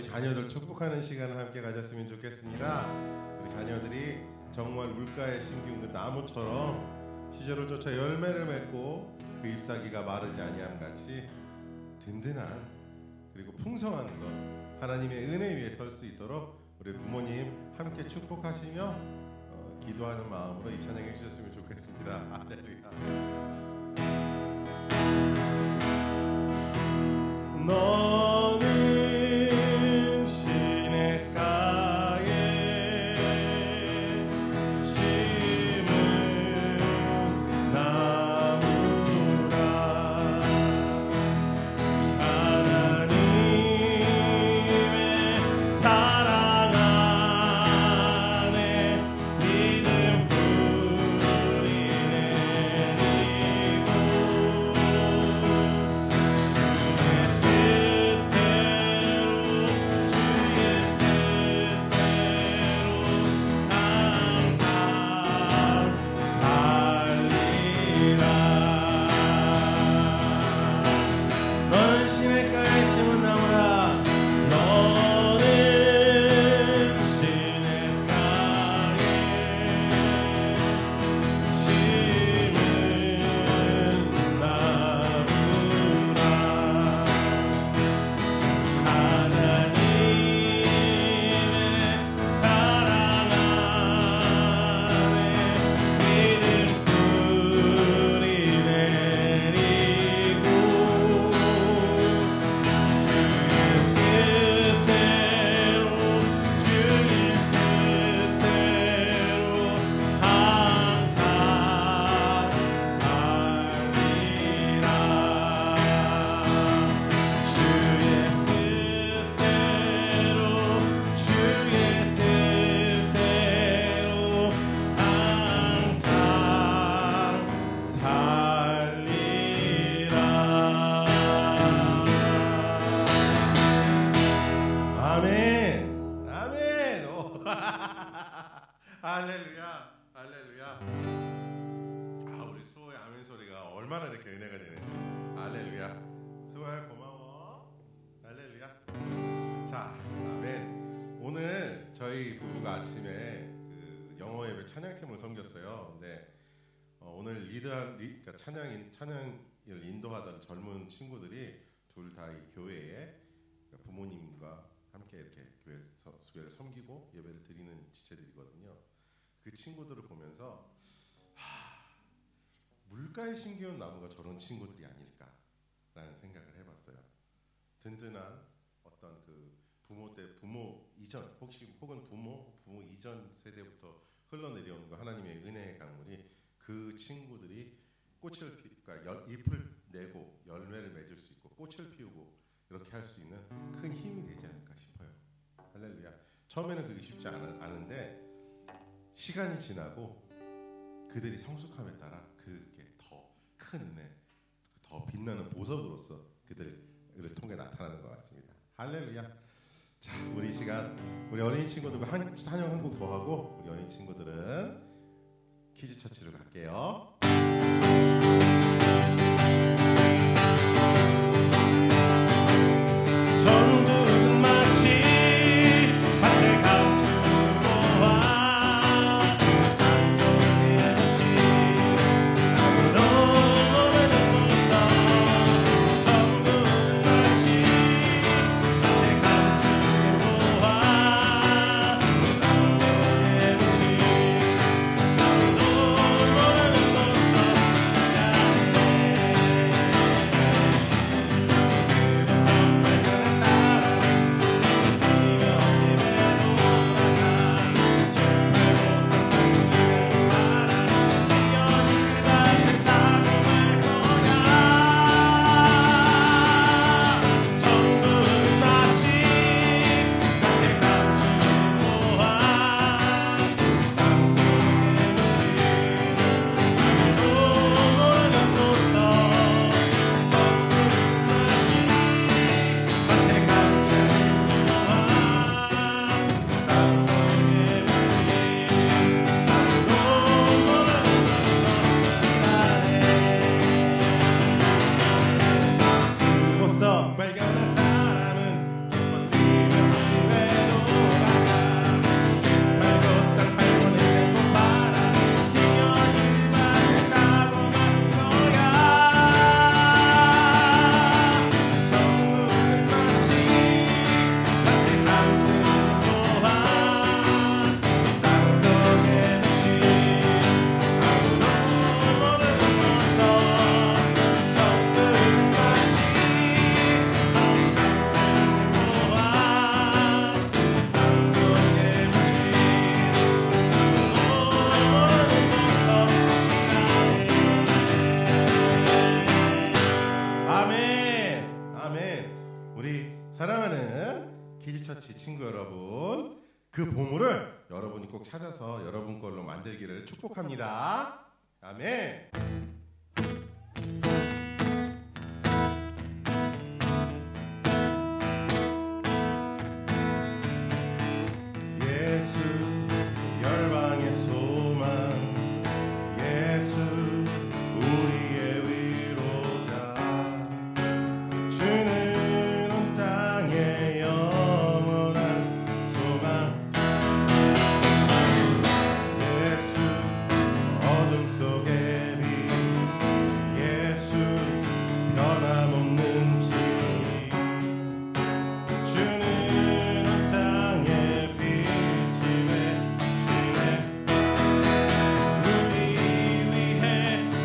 우리 자녀들 축복하는 시간을 함께 가졌으면 좋겠습니다. 우리 자녀들이 정말 물가에 심긴 그 나무처럼 시절을 쫓아 열매를 맺고 그 잎사귀가 마르지 아니함 같이 든든한 그리고 풍성한 것 하나님의 은혜 위에 설 수 있도록 우리 부모님 함께 축복하시며 기도하는 마음으로 이 찬양해 주셨으면 좋겠습니다. 할렐루야. 너는 시냇가에 심은 나무라. 하나님의 사랑 안에 믿음 뿌리 내리고 할렐루야, 할렐루야. 우리 수호의 아멘 소리가 얼마나 이렇게 은혜가 되네. 할렐루야. 수호야 고마워. 할렐루야. 자, 아멘. 오늘 저희 부부가 아침에 그 영어 예배 찬양팀을 섬겼어요. 근데 오늘 그러니까 찬양을 인도하던 젊은 친구들이 둘 다 이 교회에 부모님과 함께 이렇게 교회를 섬기고 예배를 드리는 지체들이거든요. 그 친구들을 보면서 물가에 심겨온 나무가 저런 친구들이 아닐까라는 생각을 해봤어요. 든든한 어떤 그 부모 이전 혹은 부모 이전 세대부터 흘러내려온 그 하나님의 은혜의 강물이 그 친구들이 그러니까 잎을 내고 열매를 맺을 수 있고 꽃을 피우고 이렇게 할 수 있는 큰 힘이 되지 않을까 싶어요. 할렐루야. 처음에는 그게 쉽지 않은데 시간이 지나고 그들이 성숙함에 따라 그게 더 큰 은혜, 더 빛나는 보석으로서 그들을 통해 나타나는 것 같습니다. 할렐루야. 자, 우리 시간 우리 어린이 친구들과 찬양 한 곡 더 하고 우리 어린이 친구들은 키즈 처치로 갈게요. 전국은 마치 하늘 감추고 와 강소리였지 아무도 모르는 곳서 전국은 마치 하늘 감추고 와 강소리였지 아무도 모르는 곳서 꼭 찾아서 여러분 걸로 만들기를 축복합니다. 아멘. 예수 열방의 소망, 예수 우리의 위로자, 주는 온 땅의 영원한 소망. 예수 어둠 속의 빛, 예수 변함없는 진리, 주는 온 땅의 빛이 되시네. 우리 위해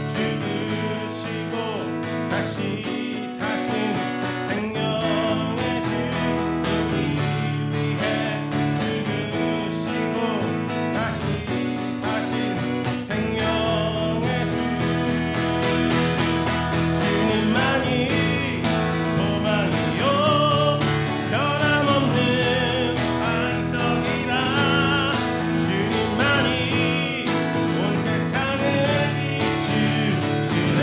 죽으시고 다시 사신 생명의 주, 우리 위해 죽으시고 다시 사신 생명의 주, 주님만이 소망이요 변함없는 반석이라, 주님만이 온 세상을 비추시네.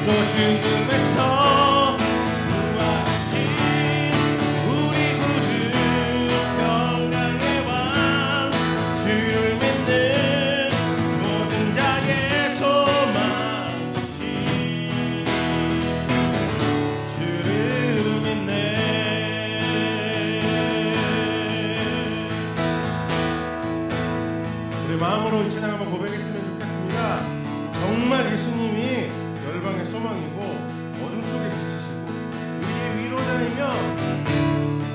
또 죽음에서 부활하신 우리 구주 평강의 왕, 주를 믿는 모든 자의 소망이신 주를 믿네. 우리 마음으로 이 찬양 한번 고백했으면 좋겠습니다. 정말 예수님이 열방의 소망이고 어둠 속에 비치시고 우리의 위로자이며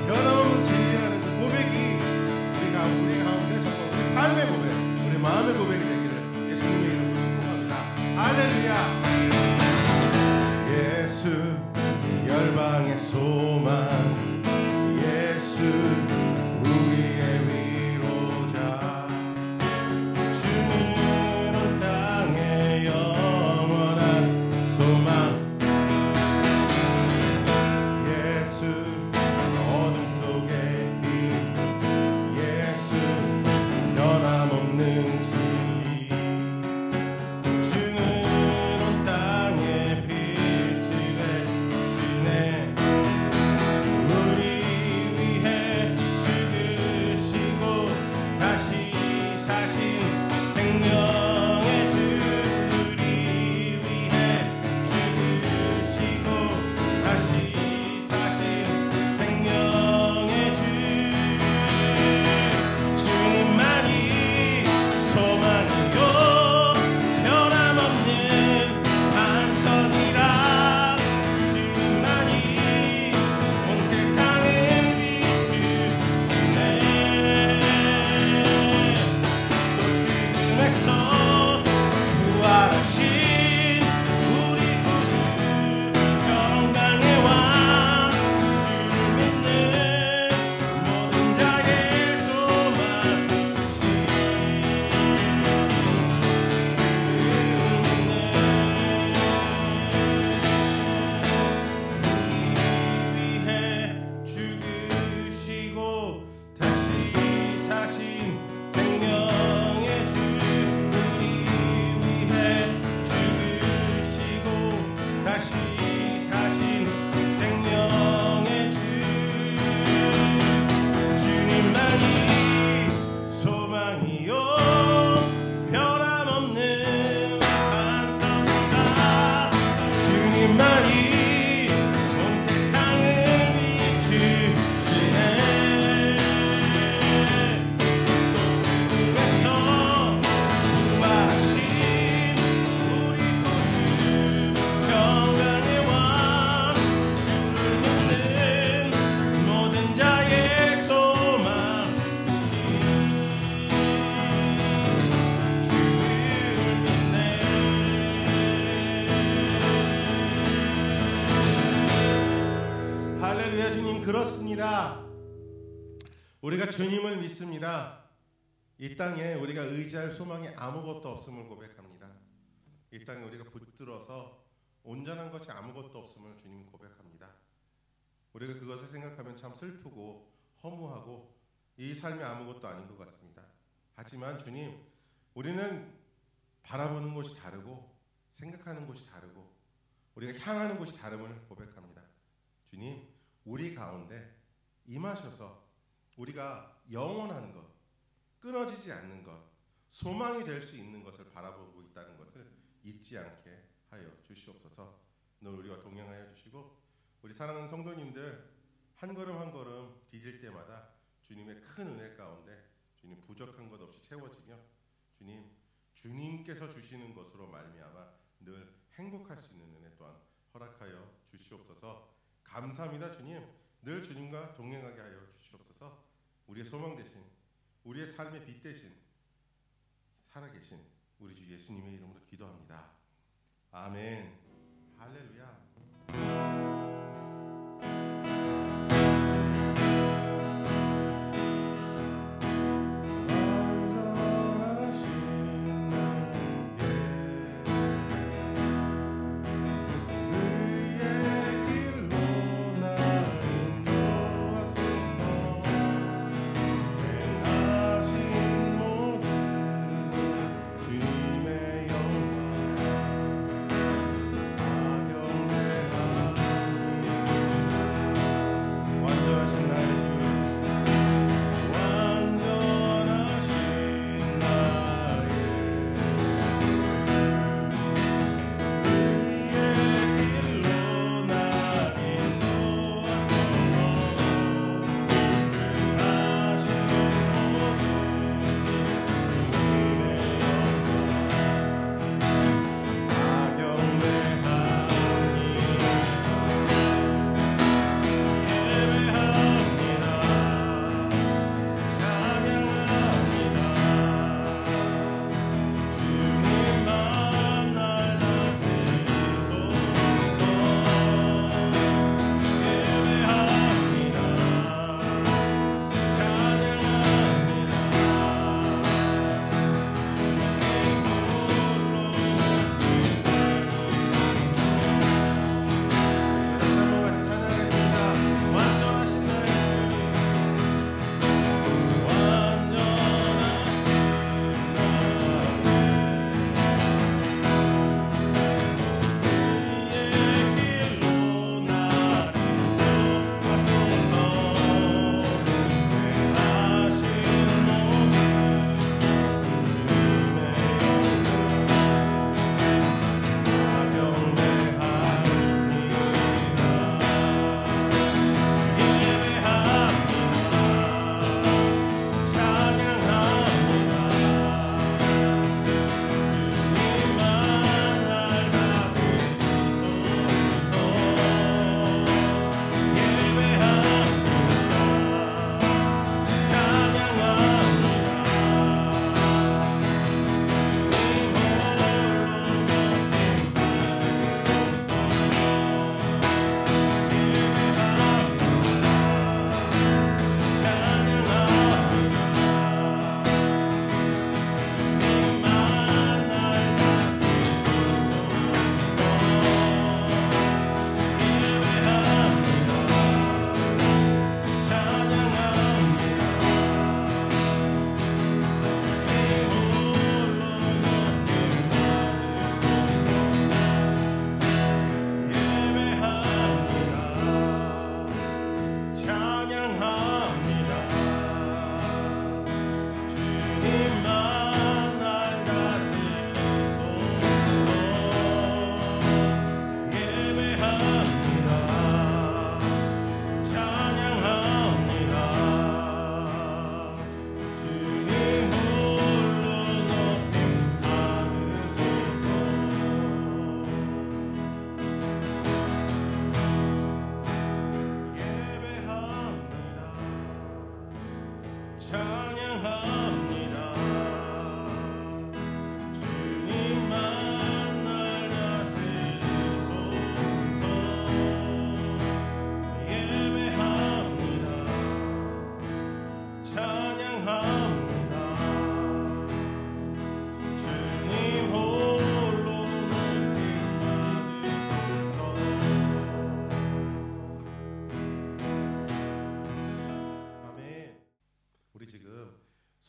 변함없는 진리라는 그 고백이 우리 가운데 정말 우리 삶의 고백, 우리 마음의 고백이 되기를 예수님의 이름으로 축복합니다. 할렐루야. 예수 열방의 소망, 예수 우리의 위로자, 주는 온 땅의 영원한 소망. 예수 어둠 속의 빛, 예수 변함없는 진리, 주는 온 땅의 빛이 되시네. 우리 위해 죽으시고 다시 사신 생명의 주, 우리 위해 죽으시고 다시 사신 생명의 주, 주님만이 소망이요 변함없는 반석이라, 주님만이 온 세상을 비추시네. 또 죽음에서 부활하신 우리 구주 평강의 왕, 주를 믿는 모든 자의 소망이신 우리 위해 죽으시고 다시 사신 생명의 주, 우리 위해 죽으시고 다시 사신 생명의 주, 주님만이 소망이요 변함없는 반석이라, 주님만이 온 세상을 비추시네. 또 죽음에서 부활하신 우리 구주 평강의 왕, 주를 믿는 모든 자의 소망이신 주를 믿네. 할렐루야. 주님 그렇습니다. 우리가 주님을 믿습니다. 이 땅에 우리가 의지할 소망이 아무것도 없음을 고백합니다. 이 땅에 우리가 붙들어서 온전한 것이 아무것도 없음을 주님 고백합니다. 우리가 그것을 생각하면 참 슬프고 허무하고 이 삶이 아무것도 아닌 것 같습니다. 하지만 주님, 우리는 바라보는 곳이 다르고 생각하는 곳이 다르고 우리가 향하는 곳이 다름을 고백합니다. 주님, 우리 가운데 임하셔서 우리가 영원한 것, 끊어지지 않는 것, 소망이 될 수 있는 것을 바라보고 있다는 것을 잊지 않게 하여 주시옵소서. 늘 우리와 동행하여 주시고 우리 사랑하는 성도님들 한 걸음 한 걸음 디딜 때마다 주님의 큰 은혜 가운데 주님 부족한 것 없이 채워지며 주님, 주님께서 주시는 것으로 말미암아 늘 행복할 수 있는 은혜 또한 허락하여 주시옵소서. 감사합니다. 주님, 늘 주님과 동행하게 하여 주시옵소서. 우리의 소망 되신, 우리의 삶의 빛 되신, 살아계신 우리 주 예수님의 이름으로 기도합니다. 아멘. 할렐루야. 주님의 영광,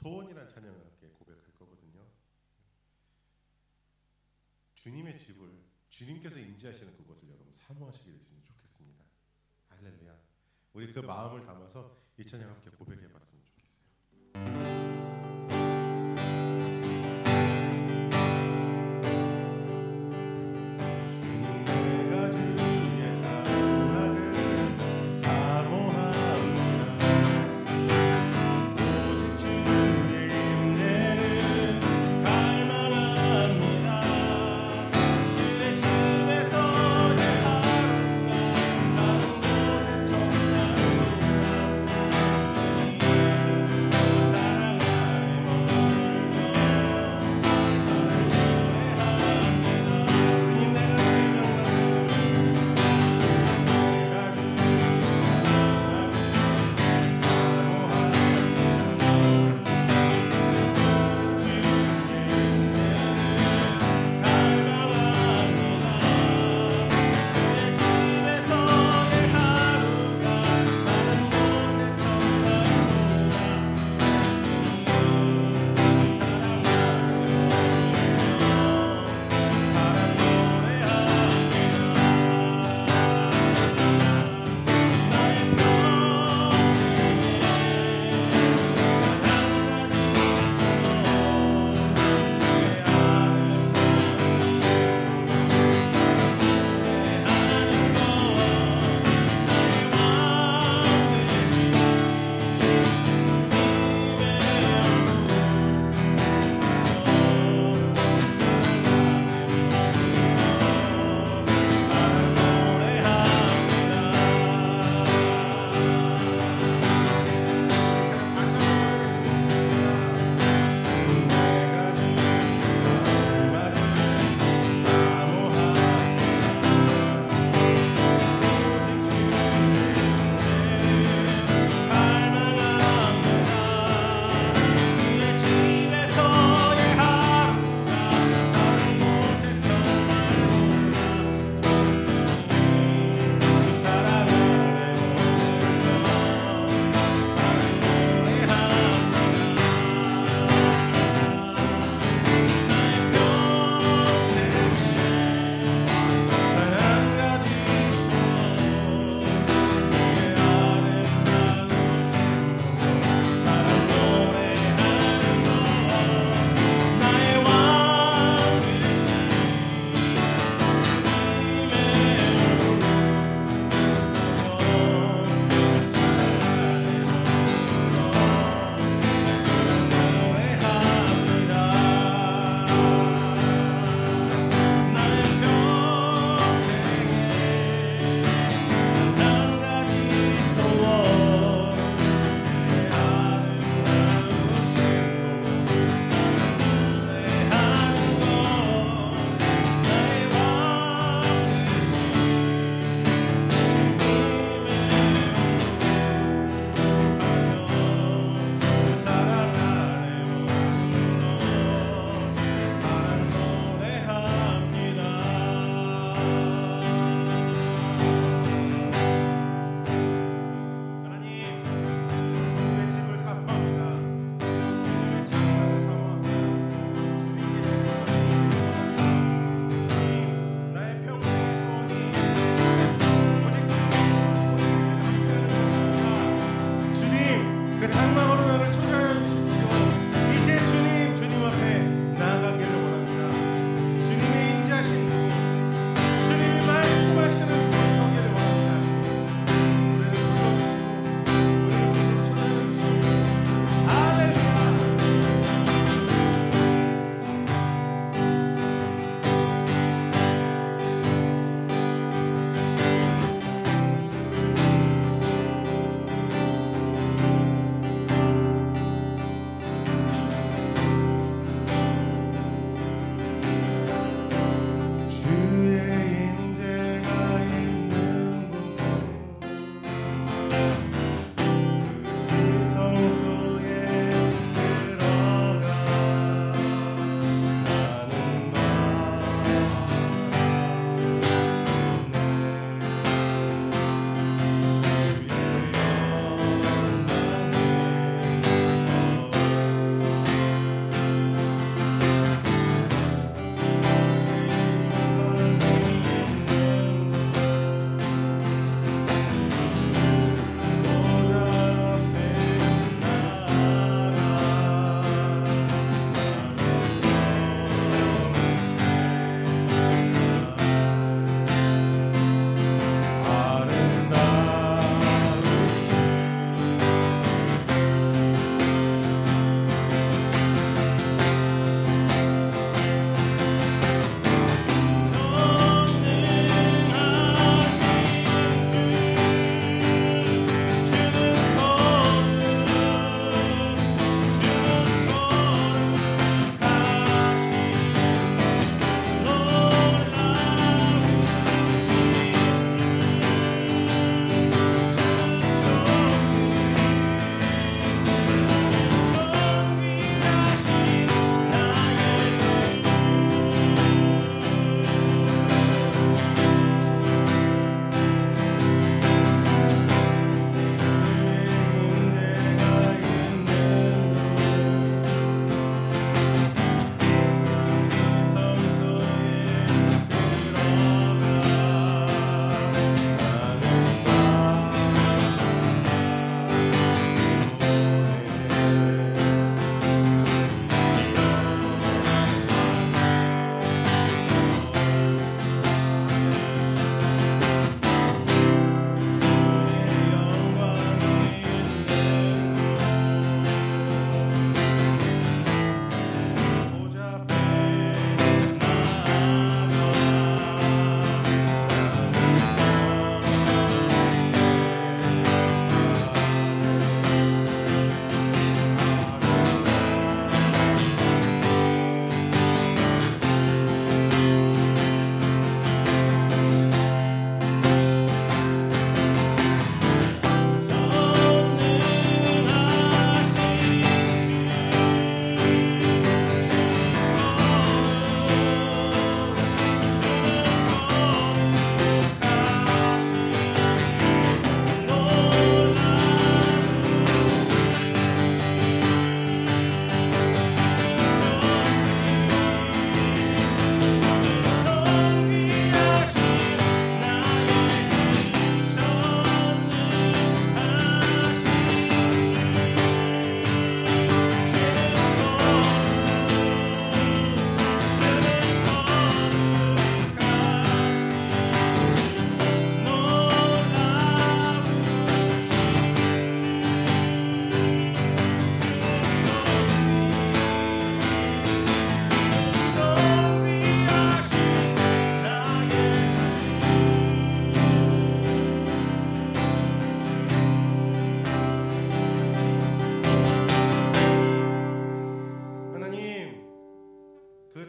소원이란 찬양을 함께 고백할 거거든요. 주님의 집을 주님께서 임재하시는 그곳을 여러분 사모하시게 됐으면 좋겠습니다. 할렐루야. 우리 그 마음을 담아서 이 찬양 함께 고백해봤으면 좋겠어요. 주님의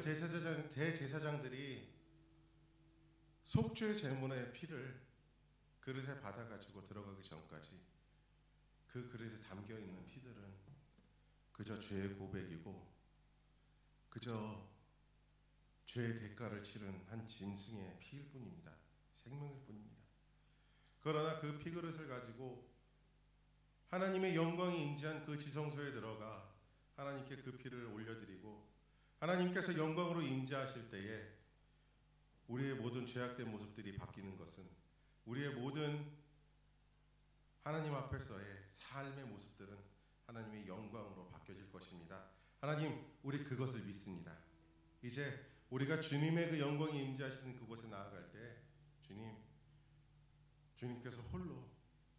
대제사장들이 속죄 제물의 피를 그릇에 받아가지고 들어가기 전까지 그 그릇에 담겨있는 피들은 그저 죄의 고백이고 그저 죄의 대가를 치른 한 짐승의 피일 뿐입니다. 생명일 뿐입니다. 그러나 그 피그릇을 가지고 하나님의 영광이 임재한 그 지성소에 들어가 하나님께 그 피를 올려드리고 하나님께서 영광으로 임재하실 때에 우리의 모든 죄악된 모습들이 바뀌는 것은 우리의 모든 하나님 앞에서의 삶의 모습들은 하나님의 영광으로 바뀌어질 것입니다. 하나님, 우리 그것을 믿습니다. 이제 우리가 주님의 그 영광이 임재하시는 그곳에 나아갈 때 주님께서 홀로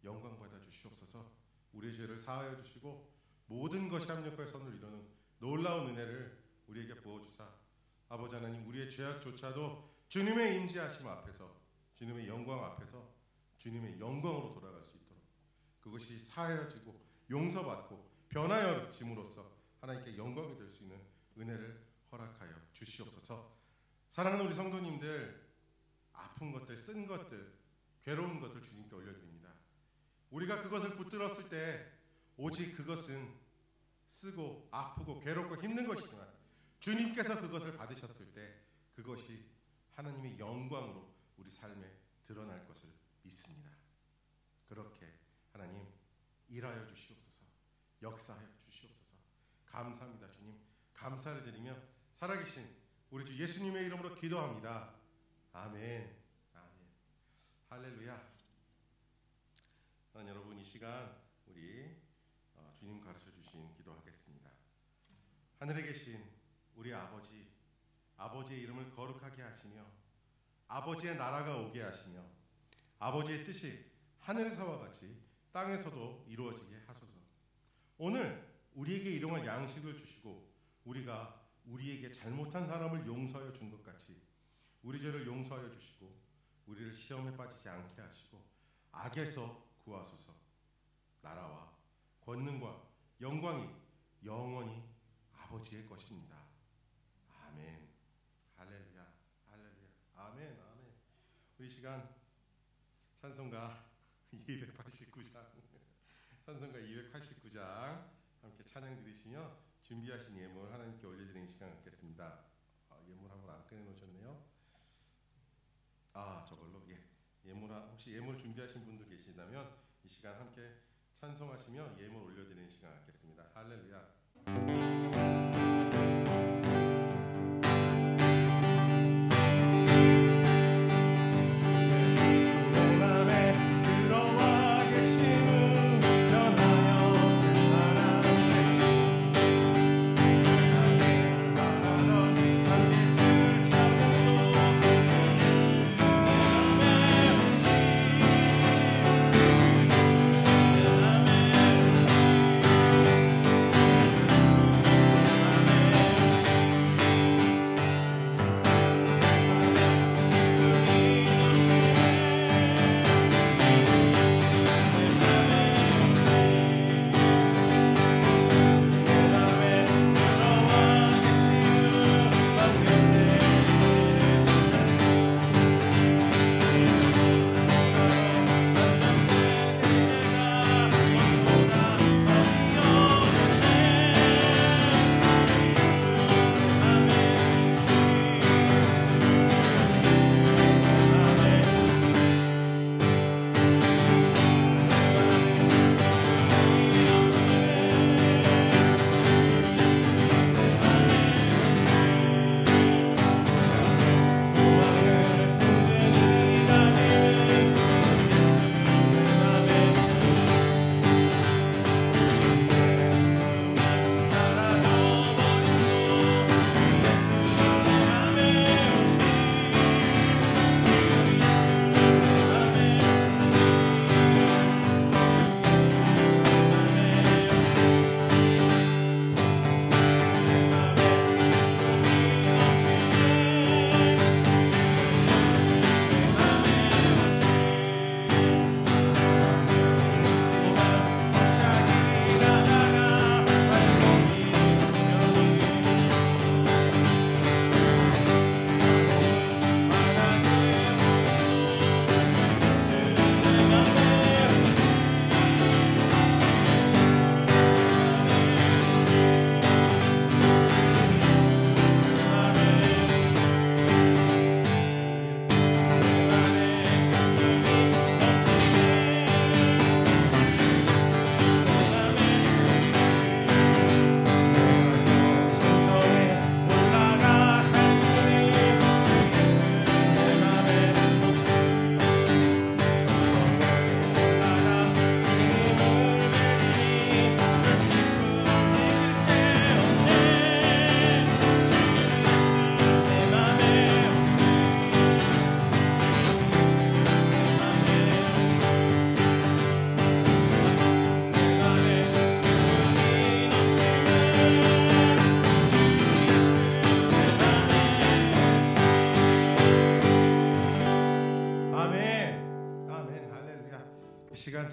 영광 받아 주시옵소서. 우리의 죄를 사하여 주시고 모든 것이 합력하여 선을 이루는 놀라운 은혜를 우리에게 부어주사 아버지 하나님, 우리의 죄악조차도 주님의 임재하심 앞에서 주님의 영광 앞에서 주님의 영광으로 돌아갈 수 있도록 그것이 사하여지고 용서받고 변하여짐으로써 하나님께 영광이 될 수 있는 은혜를 허락하여 주시옵소서. 사랑하는 우리 성도님들, 아픈 것들, 쓴 것들, 괴로운 것들 주님께 올려드립니다. 우리가 그것을 붙들었을 때 오직 그것은 쓰고 아프고 괴롭고 힘든 것이지만 주님께서 그것을 받으셨을 때 그것이 하나님의 영광으로 우리 삶에 드러날 것을 믿습니다. 그렇게 하나님 일하여 주시옵소서. 역사하여 주시옵소서. 감사합니다. 주님, 감사를 드리며 살아계신 우리 주 예수님의 이름으로 기도합니다. 아멘. 아멘. 할렐루야. 여러분, 이 시간 우리 주님 가르쳐 주신 기도하겠습니다. 하늘에 계신 우리 아버지, 아버지의 이름을 거룩하게 하시며 아버지의 나라가 오게 하시며 아버지의 뜻이 하늘에서와 같이 땅에서도 이루어지게 하소서. 오늘 우리에게 일용할 양식을 주시고 우리가 우리에게 잘못한 사람을 용서하여 준 것 같이 우리 죄를 용서하여 주시고 우리를 시험에 빠지지 않게 하시고 악에서 구하소서. 나라와 권능과 영광이 영원히 아버지의 것입니다. 아멘. 할렐루야. 할렐루야. 아멘. 아멘. 우리 시간 찬송가 289장 찬송가 289장 함께 찬양 드리시며 준비하신 예물 하나님께 올려드리는 시간 갖겠습니다. 예물 한번 안 꺼내놓으셨네요. 저걸로 예물 혹시 예물 준비하신 분들 계시다면 이 시간 함께 찬송하시며 예물 올려드리는 시간 갖겠습니다. 할렐루야.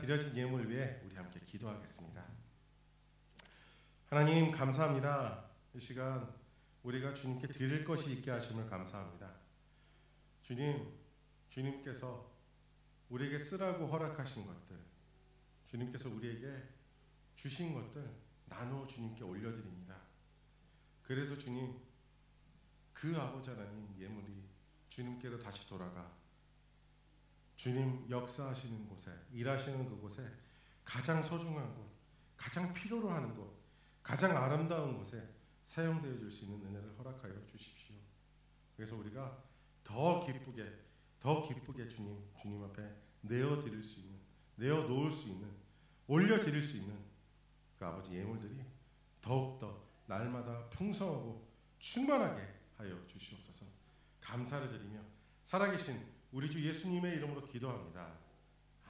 드려진 예물을 위해 우리 함께 기도하겠습니다. 하나님 감사합니다. 이 시간 우리가 주님께 드릴 것이 있게 하심을 감사합니다. 주님께서 우리에게 쓰라고 허락하신 것들, 주님께서 우리에게 주신 것들 나누어 주님께 올려드립니다. 그래서 주님, 그 아버지 하나님 예물이 주님께로 다시 돌아가 주님 역사하시는 곳에, 일하시는 그곳에 가장 소중한 곳, 가장 필요로 하는 곳, 가장 아름다운 곳에 사용되어 줄 수 있는 은혜를 허락하여 주십시오. 그래서 우리가 더 기쁘게 주님 앞에 내어드릴 수 있는, 내어놓을 수 있는, 올려드릴 수 있는 그 아버지 예물들이 더욱더 날마다 풍성하고 충만하게 하여 주시옵소서. 감사를 드리며 살아계신 우리 주 예수님의 이름으로 기도합니다.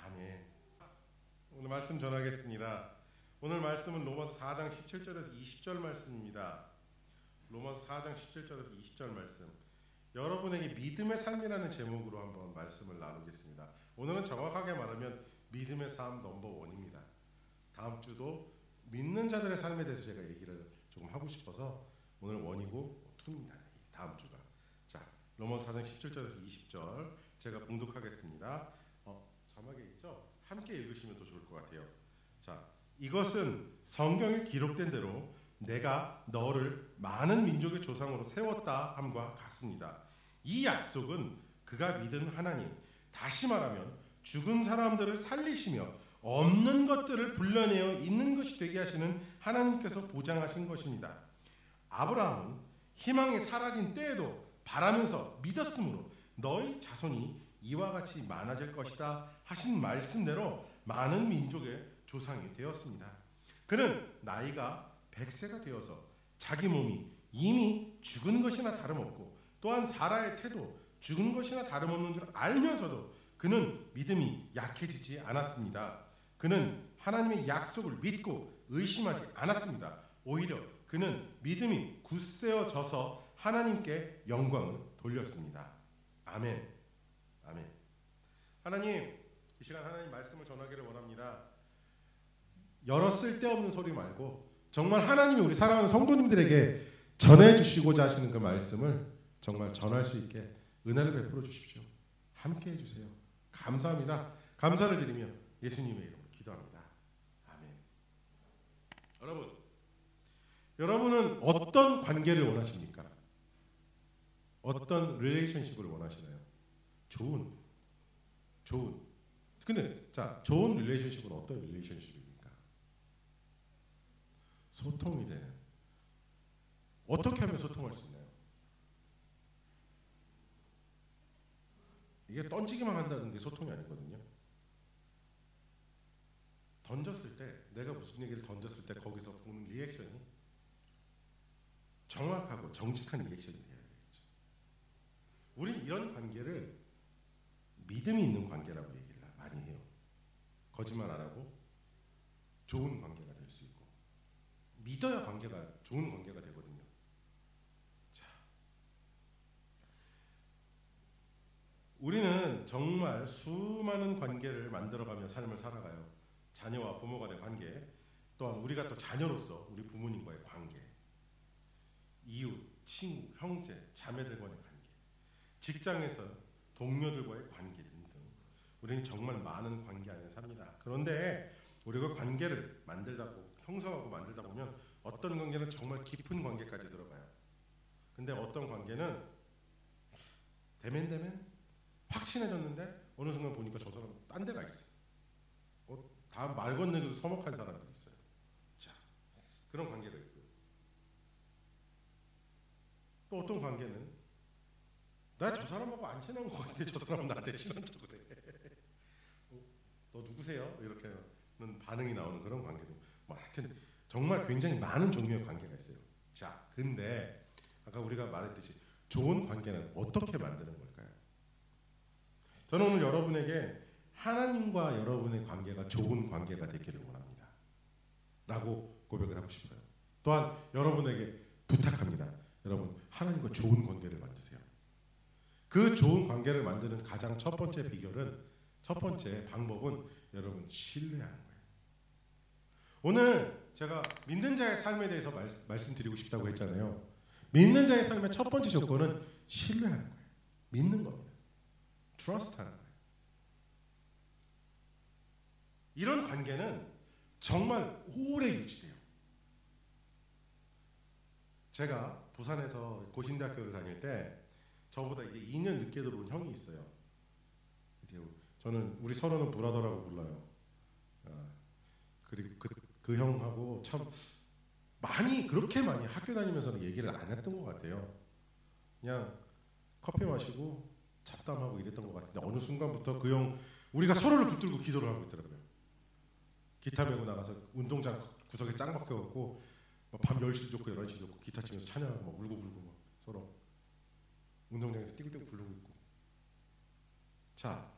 아멘. 오늘 말씀 전하겠습니다. 오늘 말씀은 로마서 4장 17절에서 20절 말씀입니다. 로마서 4장 17절에서 20절 말씀. 여러분에게 믿음의 삶이라는 제목으로 한번 말씀을 나누겠습니다. 오늘은 정확하게 말하면 믿음의 삶 넘버 1입니다. 다음 주도 믿는 자들의 삶에 대해서 제가 얘기를 조금 하고 싶어서 오늘 1이고 2입니다. 다음 주가. 자, 로마서 4장 17절에서 20절 제가 봉독하겠습니다. 자막에 있죠? 함께 읽으시면 더 좋을 것 같아요. 자, 이것은 성경에 기록된 대로 내가 너를 많은 민족의 조상으로 세웠다 함과 같습니다. 이 약속은 그가 믿은 하나님, 다시 말하면 죽은 사람들을 살리시며 없는 것들을 불러내어 있는 것이 되게 하시는 하나님께서 보장하신 것입니다. 아브라함은 희망이 사라진 때에도 바라면서 믿었으므로 너희 자손이 이와 같이 많아질 것이다 하신 말씀대로 많은 민족의 조상이 되었습니다. 그는 나이가 100세가 되어서 자기 몸이 이미 죽은 것이나 다름없고 또한 사라의 태도 죽은 것이나 다름없는 줄 알면서도 그는 믿음이 약해지지 않았습니다. 그는 하나님의 약속을 믿고 의심하지 않았습니다. 오히려 그는 믿음이 굳세어져서 하나님께 영광을 돌렸습니다. 아멘. 아멘. 하나님, 이 시간 하나님 말씀을 전하기를 원합니다. 여러 쓸데없는 소리 말고 정말 하나님이 우리 사랑하는 성도님들에게 전해주시고자 하시는 그 말씀을 정말 전할 수 있게 은혜를 베풀어 주십시오. 함께 해주세요. 감사합니다. 감사를 드리며 예수님의 이름으로 기도합니다. 아멘. 여러분은 어떤 관계를 원하십니까? 어떤 릴레이션십을 원하시나요? 좋은. 근데 자, 좋은 릴레이션십은 어떤 릴레이션십입니까? 소통이 되는. 어떻게 하면 소통할 수 있나요? 이게 던지기만 한다는 게 소통이 아니거든요. 던졌을 때, 내가 무슨 얘기를 던졌을 때 거기서 보는 리액션이 정확하고 정직한 리액션이 돼야 되겠죠. 우리는 이런 관계를 믿음이 있는 관계라고 얘기를 많이 해요. 거짓말 안 하고 좋은 관계가 될 수 있고, 믿어야 관계가 좋은 관계가 되거든요. 자, 우리는 정말 수많은 관계를 만들어가며 삶을 살아가요. 자녀와 부모 간의 관계, 또한 우리가 또 자녀로서 우리 부모님과의 관계, 이웃, 친구, 형제, 자매들과의 관계, 직장에서 동료들과의 관계 등등, 우리는 정말 많은 관계 안에 삽니다. 그런데 우리가 관계를 형성하고 만들다 보면 어떤 관계는 정말 깊은 관계까지 들어가요. 근데 어떤 관계는 대면 확 친해졌는데 어느 순간 보니까 저 사람 딴 데가 있어. 다 말 건네기도 서먹한 사람들이 있어요. 자, 그런 관계가 있고요. 또 어떤 관계는 나 저 사람하고 안 친한 것 같은데 저 사람은 나한테 친한 척을 해. 너 누구세요? 이렇게는 반응이 나오는 그런 관계도. 하여튼 정말 굉장히 많은 종류의 관계가 있어요. 자, 근데 아까 우리가 말했듯이 좋은 관계는 어떻게 만드는 걸까요? 저는 오늘 여러분에게 하나님과 여러분의 관계가 좋은 관계가 되기를 원합니다. 라고 고백을 하고 싶어요. 또한 여러분에게 부탁합니다. 여러분, 하나님과 좋은 관계를 만드세요. 그 좋은 관계를 만드는 가장 첫 번째 비결은, 첫 번째 방법은 여러분 신뢰하는 거예요. 오늘 제가 믿는 자의 삶에 대해서 말씀드리고 싶다고 했잖아요. 믿는 자의 삶의 첫 번째 조건은 신뢰하는 거예요. 믿는 겁니다. trust하는 거예요. 이런 관계는 정말 오래 유지돼요. 제가 부산에서 고신대학교를 다닐 때 저보다 이제 2년 늦게 들어온 형이 있어요. 저는 우리 서로는 브라더라고 불러요. 그리고 그 형하고 참 그렇게 많이 학교 다니면서는 얘기를 안 했던 것 같아요. 그냥 커피 마시고 잡담하고 이랬던 것 같은데 어느 순간부터 그 형 우리가 서로를 붙들고 기도를 하고 있더라고요. 기타 메고 나가서 운동장 구석에 짱 박혀갖고 밤 10시도 좋고 11시도 좋고 기타 치면서 찬양하고 막 울고불고 막 서로 운동장에서 띠글띠글 부르고 있고. 자,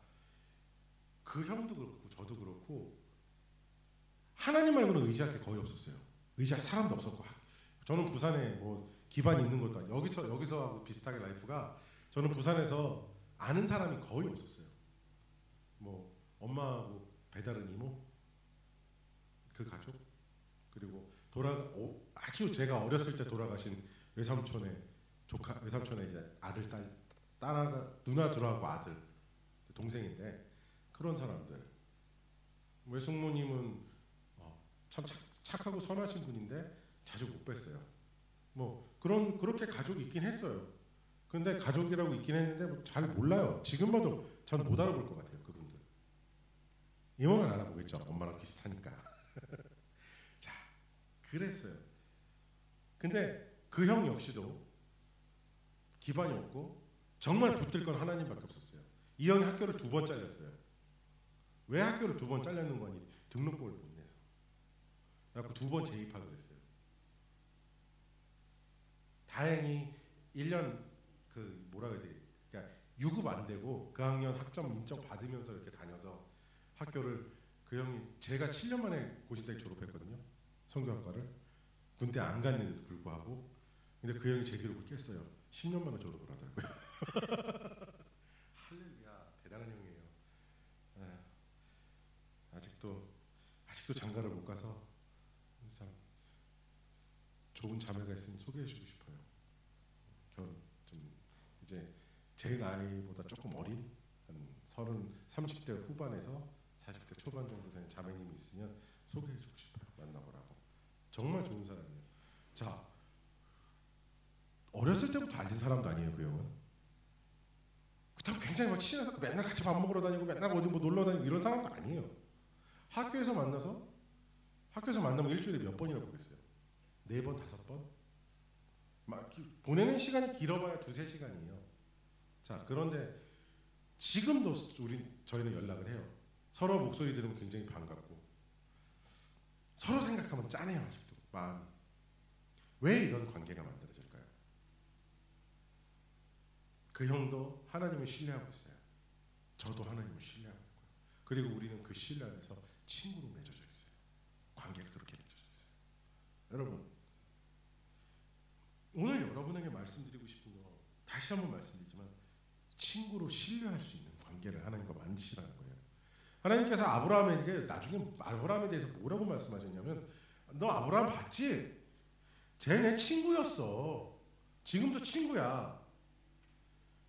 그 형도 그렇고 저도 그렇고 하나님 말고는 의지할 게 거의 없었어요. 의지할 사람도 없었고. 저는 부산에 뭐 기반이 있는 것도 아니고 여기서 하고 비슷하게 라이프가 저는 부산에서 아는 사람이 거의 없었어요. 뭐 엄마하고 배다른 이모 그 가족 그리고 아주 제가 어렸을 때 돌아가신 외삼촌의 이제 아들 딸아가 누나들하고 아들 동생인데 그런 사람들. 외숙모님은 참 착하고 선하신 분인데 자주 못 뵀어요. 뭐 그렇게 가족이 있긴 했어요. 근데 가족이라고 있긴 했는데 뭐 잘 몰라요. 지금 봐도 전 못 알아볼 것 같아요. 그분들. 이모는 알아보겠죠. 엄마랑 비슷하니까. 자, 그랬어요. 근데 그 형 역시도 기반이 없고 정말 붙들 건 하나님밖에 없었어요. 이 형이 학교를 2번 잘렸어요. 왜 학교를 2번 잘렸는 거니? 등록금을 못 내서. 그래서 2번 재입학을 했어요. 다행히 1년 그러니까 유급 안 되고 그 학년 학점 인정 받으면서 이렇게 다녀서 학교를 그 형이 제가 7년 만에 고시대 졸업했거든요. 성교학과를 군대 안 갔는데도 불구하고 근데 그 형이 제 기록을 깼어요. 10년 만에 졸업을 하더라고요. 할렐루야 대단한 형이에요. 아직도 장가를 못 가서 참 좋은 자매가 있으면 소개해주고 싶어요. 좀 이제 제 나이보다 조금 어린 한 30대 후반에서 40대 초반 정도 된 자매님이 있으면 소개해주고 싶어요. 만나보라고. 정말 좋은 사람이에요. 자, 어렸을 때부터 알린 사람도 아니에요. 그 형은. 그렇다고 굉장히 막 친해서 맨날 같이 밥 먹으러 다니고 맨날 어디 뭐 놀러 다니고 이런 사람도 아니에요. 학교에서 만나면 일주일에 몇 번이나 보겠어요. 4번, 5번? 보내는 시간이 길어봐야 2-3시간이에요. 자, 그런데 지금도 저희는 연락을 해요. 서로 목소리 들으면 굉장히 반갑고 서로 생각하면 짠해요. 아직도 마음이. 왜 이런 관계가 만들어질까요? 그 형도 하나님을 신뢰하고 있어요. 저도 하나님을 신뢰하고 있고요. 그리고 우리는 그 신뢰 안에서 친구로 맺어져 있어요. 관계가 그렇게 맺어져 있어요. 여러분, 오늘 여러분에게 말씀드리고 싶은 거 다시 한번 말씀드리지만 친구로 신뢰할 수 있는 관계를 하나님과 만드시라는 거예요. 하나님께서 아브라함에게 나중에 아브라함에 대해서 뭐라고 말씀하셨냐면 너 아브라함 봤지? 쟤 내 친구였어. 지금도 친구야.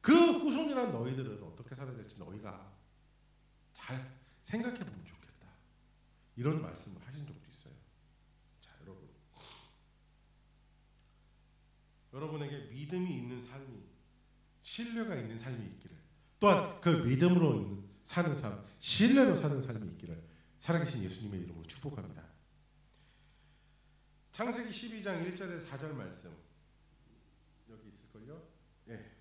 그 후손이란 너희들은 어떻게 살아야 될지 너희가 잘 생각해 보면 좋겠다. 이런 말씀을 하신 적도 있어요. 자, 여러분에게 믿음이 있는 삶이 신뢰가 있는 삶이 있기를 또한 그 믿음으로 사는 삶, 신뢰로 사는 삶이 있기를 살아계신 예수님의 이름으로 축복합니다. 창세기 12장 1절에서 4절 말씀 여기 있을걸요? 예.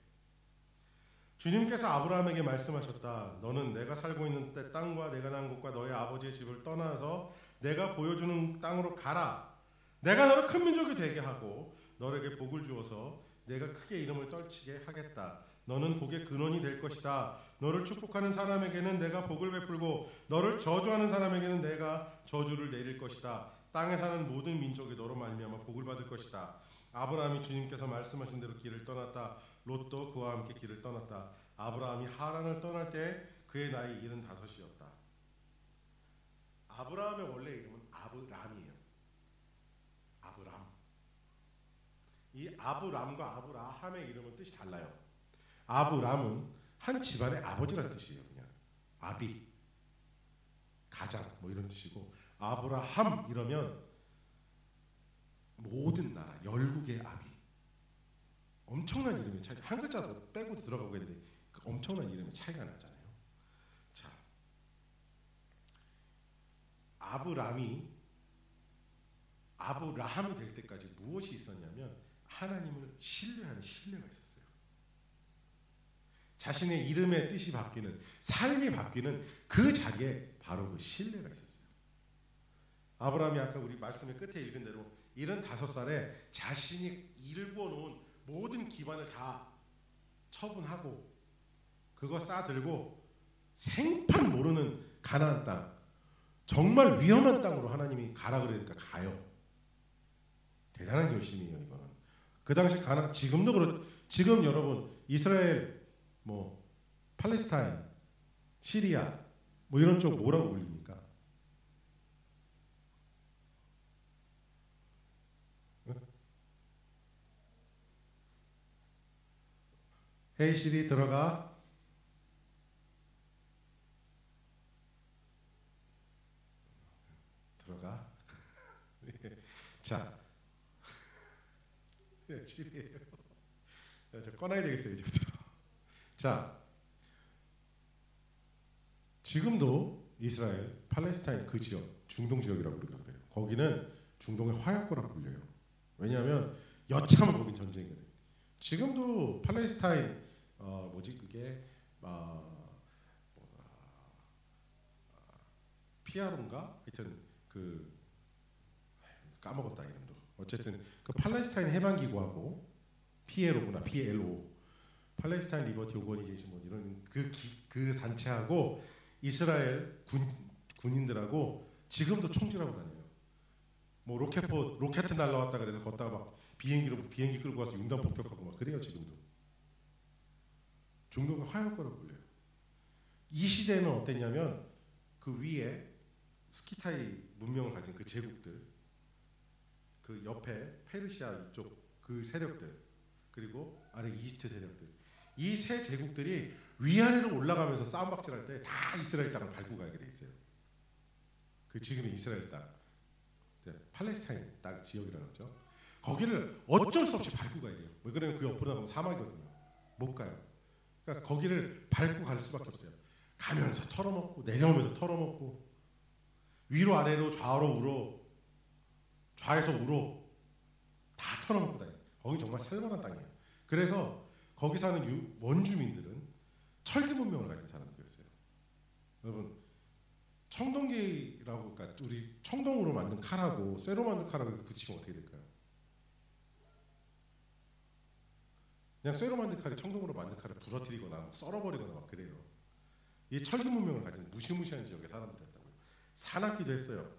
주님께서 아브라함에게 말씀하셨다. 너는 내가 살고 있는 땅과 내가 난 곳과 너의 아버지의 집을 떠나서 내가 보여주는 땅으로 가라. 내가 너를 큰 민족이 되게 하고 너에게 복을 주어서 내가 크게 이름을 떨치게 하겠다. 너는 복의 근원이 될 것이다. 너를 축복하는 사람에게는 내가 복을 베풀고 너를 저주하는 사람에게는 내가 저주를 내릴 것이다. 땅에 사는 모든 민족이 너로 말미암아 복을 받을 것이다. 아브라함이 주님께서 말씀하신 대로 길을 떠났다. 롯도 그와 함께 길을 떠났다. 아브라함이 하란을 떠날 때 그의 나이 75이었다. 아브라함의 원래 이름은 아브람이에요. 아브람. 이 아브람과 아브라함의 이름은 뜻이 달라요. 아브람은 한 집안의 아버지라는 뜻이에요. 그냥 아비, 가장 뭐 이런 뜻이고, 아브라함 이러면 모든 나라, 열국의 아비. 엄청난 이름의 차이. 한 글자 더 빼고 들어가고 있는데 그 엄청난 이름의 차이가 나잖아요. 자, 아브람이 아브라함이 될 때까지 무엇이 있었냐면 하나님을 신뢰하는 신뢰가 있었어요. 자신의 이름의 뜻이 바뀌는, 삶이 바뀌는 그 자리에 바로 그 신뢰가 있었어요. 아브라함이 아까 우리 말씀의 끝에 읽은 대로 75살에 자신이 일궈놓은 모든 기반을 다 처분하고 그거 싸들고 생판 모르는 가나안 땅, 정말 위험한 땅으로 하나님이 가라 그러니까 가요. 대단한 결심이에요. 이거는 그 당시 지금도 지금 여러분 이스라엘, 뭐 팔레스타인, 시리아 뭐 이런 쪽 뭐라고 불립니까? 헤이 시리 들어가. 자, 시리예요. 저 꺼놔야 되겠어요 이제부터. 자, 지금도 이스라엘, 팔레스타인 그 지역, 중동 지역이라고 우리가 그래요. 거기는 중동의 화약고라고 불려요. 왜냐하면 여차하면 거긴 전쟁이거든. 지금도 팔레스타인 그게 피아론가 하여튼 그 까먹었다 이름도. 어쨌든 그 팔레스타인 해방기구하고 PLO구나, PLO, 팔레스타인 리버티 오거니제이션 뭐 이런 그 단체하고 이스라엘 군인들하고 지금도 총질하고 다녀요. 뭐 로켓 날라왔다 그래서 걷다가 막 비행기 끌고 가서 융단 폭격하고 막 그래요. 지금도 중동의 화약고라고 불려요. 이 시대는 어땠냐면 그 위에 스키타이 문명을 가진 그 제국들, 그 옆에 페르시아 이쪽 그 세력들, 그리고 아래 이집트 세력들, 이 세 제국들이 위아래로 올라가면서 싸움박질할 때 다 이스라엘 땅을 밟고 가게 돼 있어요. 그 지금의 이스라엘 땅, 팔레스타인 땅 지역이라는 거죠. 거기를 어쩔 수 없이 밟고 가야 돼요. 왜 그러면 그 옆으로 나가면 사막이거든요. 못 가요. 그러니까 거기를 밟고 갈 수밖에 없어요. 가면서 털어먹고 내려오면서 털어먹고 위로 아래로 좌로 우로 좌에서 우로 다 털어먹고 다녀요. 거기 정말 살만한 땅이에요. 그래서 거기 사는 원주민들은 철기 문명을 가진 사람들이었어요. 여러분 청동기라고, 그러니까 우리 청동으로 만든 칼하고 쇠로 만든 칼하고 붙이면 어떻게 될까요? 그냥 쇠로 만든 칼이 청동으로 만든 칼을 부러뜨리거나 썰어버리거나 막 그래요. 이 철기 문명을 가진 무시무시한 지역의 사람들이었다고요. 사납기도 했어요.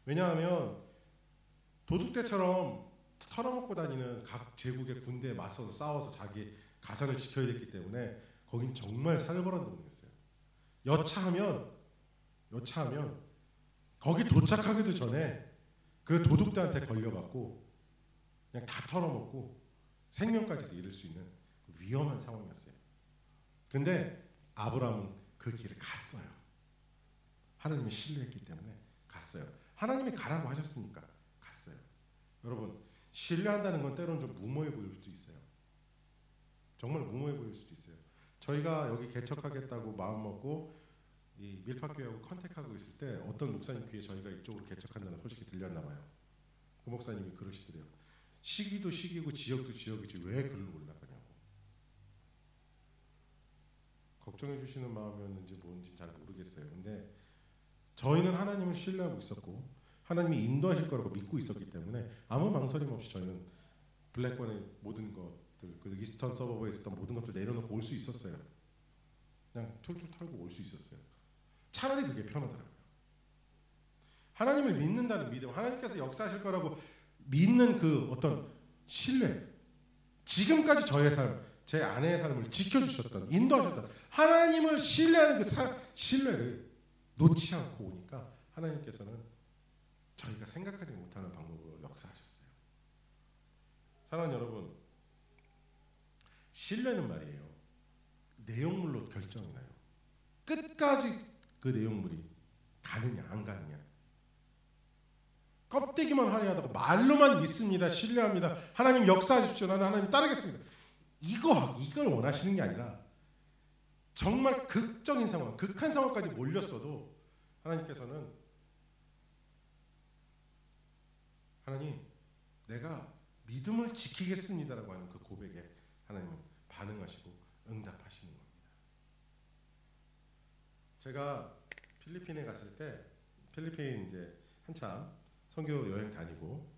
왜냐하면 도둑대처럼 털어먹고 다니는 각 제국의 군대에 맞서서 싸워서 자기 가산을 지켜야 됐기 때문에 거긴 정말 살벌한 동네였어요. 여차하면 거기 도착하기도 전에 그 도둑들한테 걸려갖고 그냥 다 털어먹고 생명까지도 잃을 수 있는 위험한 상황이었어요. 근데 아브라함은 그 길을 갔어요. 하나님을 신뢰했기 때문에 갔어요. 하나님이 가라고 하셨으니까 갔어요. 여러분 신뢰한다는 건 때로는 좀 무모해 보일 수도 있어요. 정말 무모해 보일 수도 있어요. 저희가 여기 개척하겠다고 마음먹고 이 밀파교회하고 컨택하고 있을 때 어떤 목사님 귀에 저희가 이쪽으로 개척한다는 소식이 들렸나 봐요. 그 목사님이 그러시더래요. 시기도 시기고 지역도 지역이지 왜 글로 올라가냐고. 걱정해 주시는 마음이었는지 뭔지 잘 모르겠어요. 근데 저희는 하나님을 신뢰하고 있었고 하나님이 인도하실 거라고 믿고 있었기 때문에 아무 망설임 없이 저희는 블랙번의 모든 것들, 그 이스턴 서버버에 있었던 모든 것들 내려놓고 올 수 있었어요. 그냥 툴툴 털고 올 수 있었어요. 차라리 그게 편하더라고요. 하나님을 믿는다는 믿음, 하나님께서 역사하실 거라고 믿는 그 어떤 신뢰, 지금까지 저의 삶, 제 아내의 삶을 지켜주셨던, 인도하셨던 하나님을 신뢰하는 그 신뢰를 놓지 않고 오니까 하나님께서는 저희가 생각하지 못하는 방법으로 역사하셨어요. 사랑하는 여러분, 신뢰는 말이에요. 내용물로 결정이 나요. 끝까지 그 내용물이 가느냐 안 가느냐. 껍데기만 화려하다고 말로만 믿습니다. 신뢰합니다. 하나님 역사하십시오. 나는 하나님 따르겠습니다. 이걸 원하시는 게 아니라 정말 극적인 상황, 극한 상황까지 몰렸어도 하나님께서는 하나님 내가 믿음을 지키겠습니다라고 하는 그 고백에 하나님은 반응하시고 응답하시는 겁니다. 제가 필리핀에 갔을 때 필리핀 이제 한참 선교 여행 다니고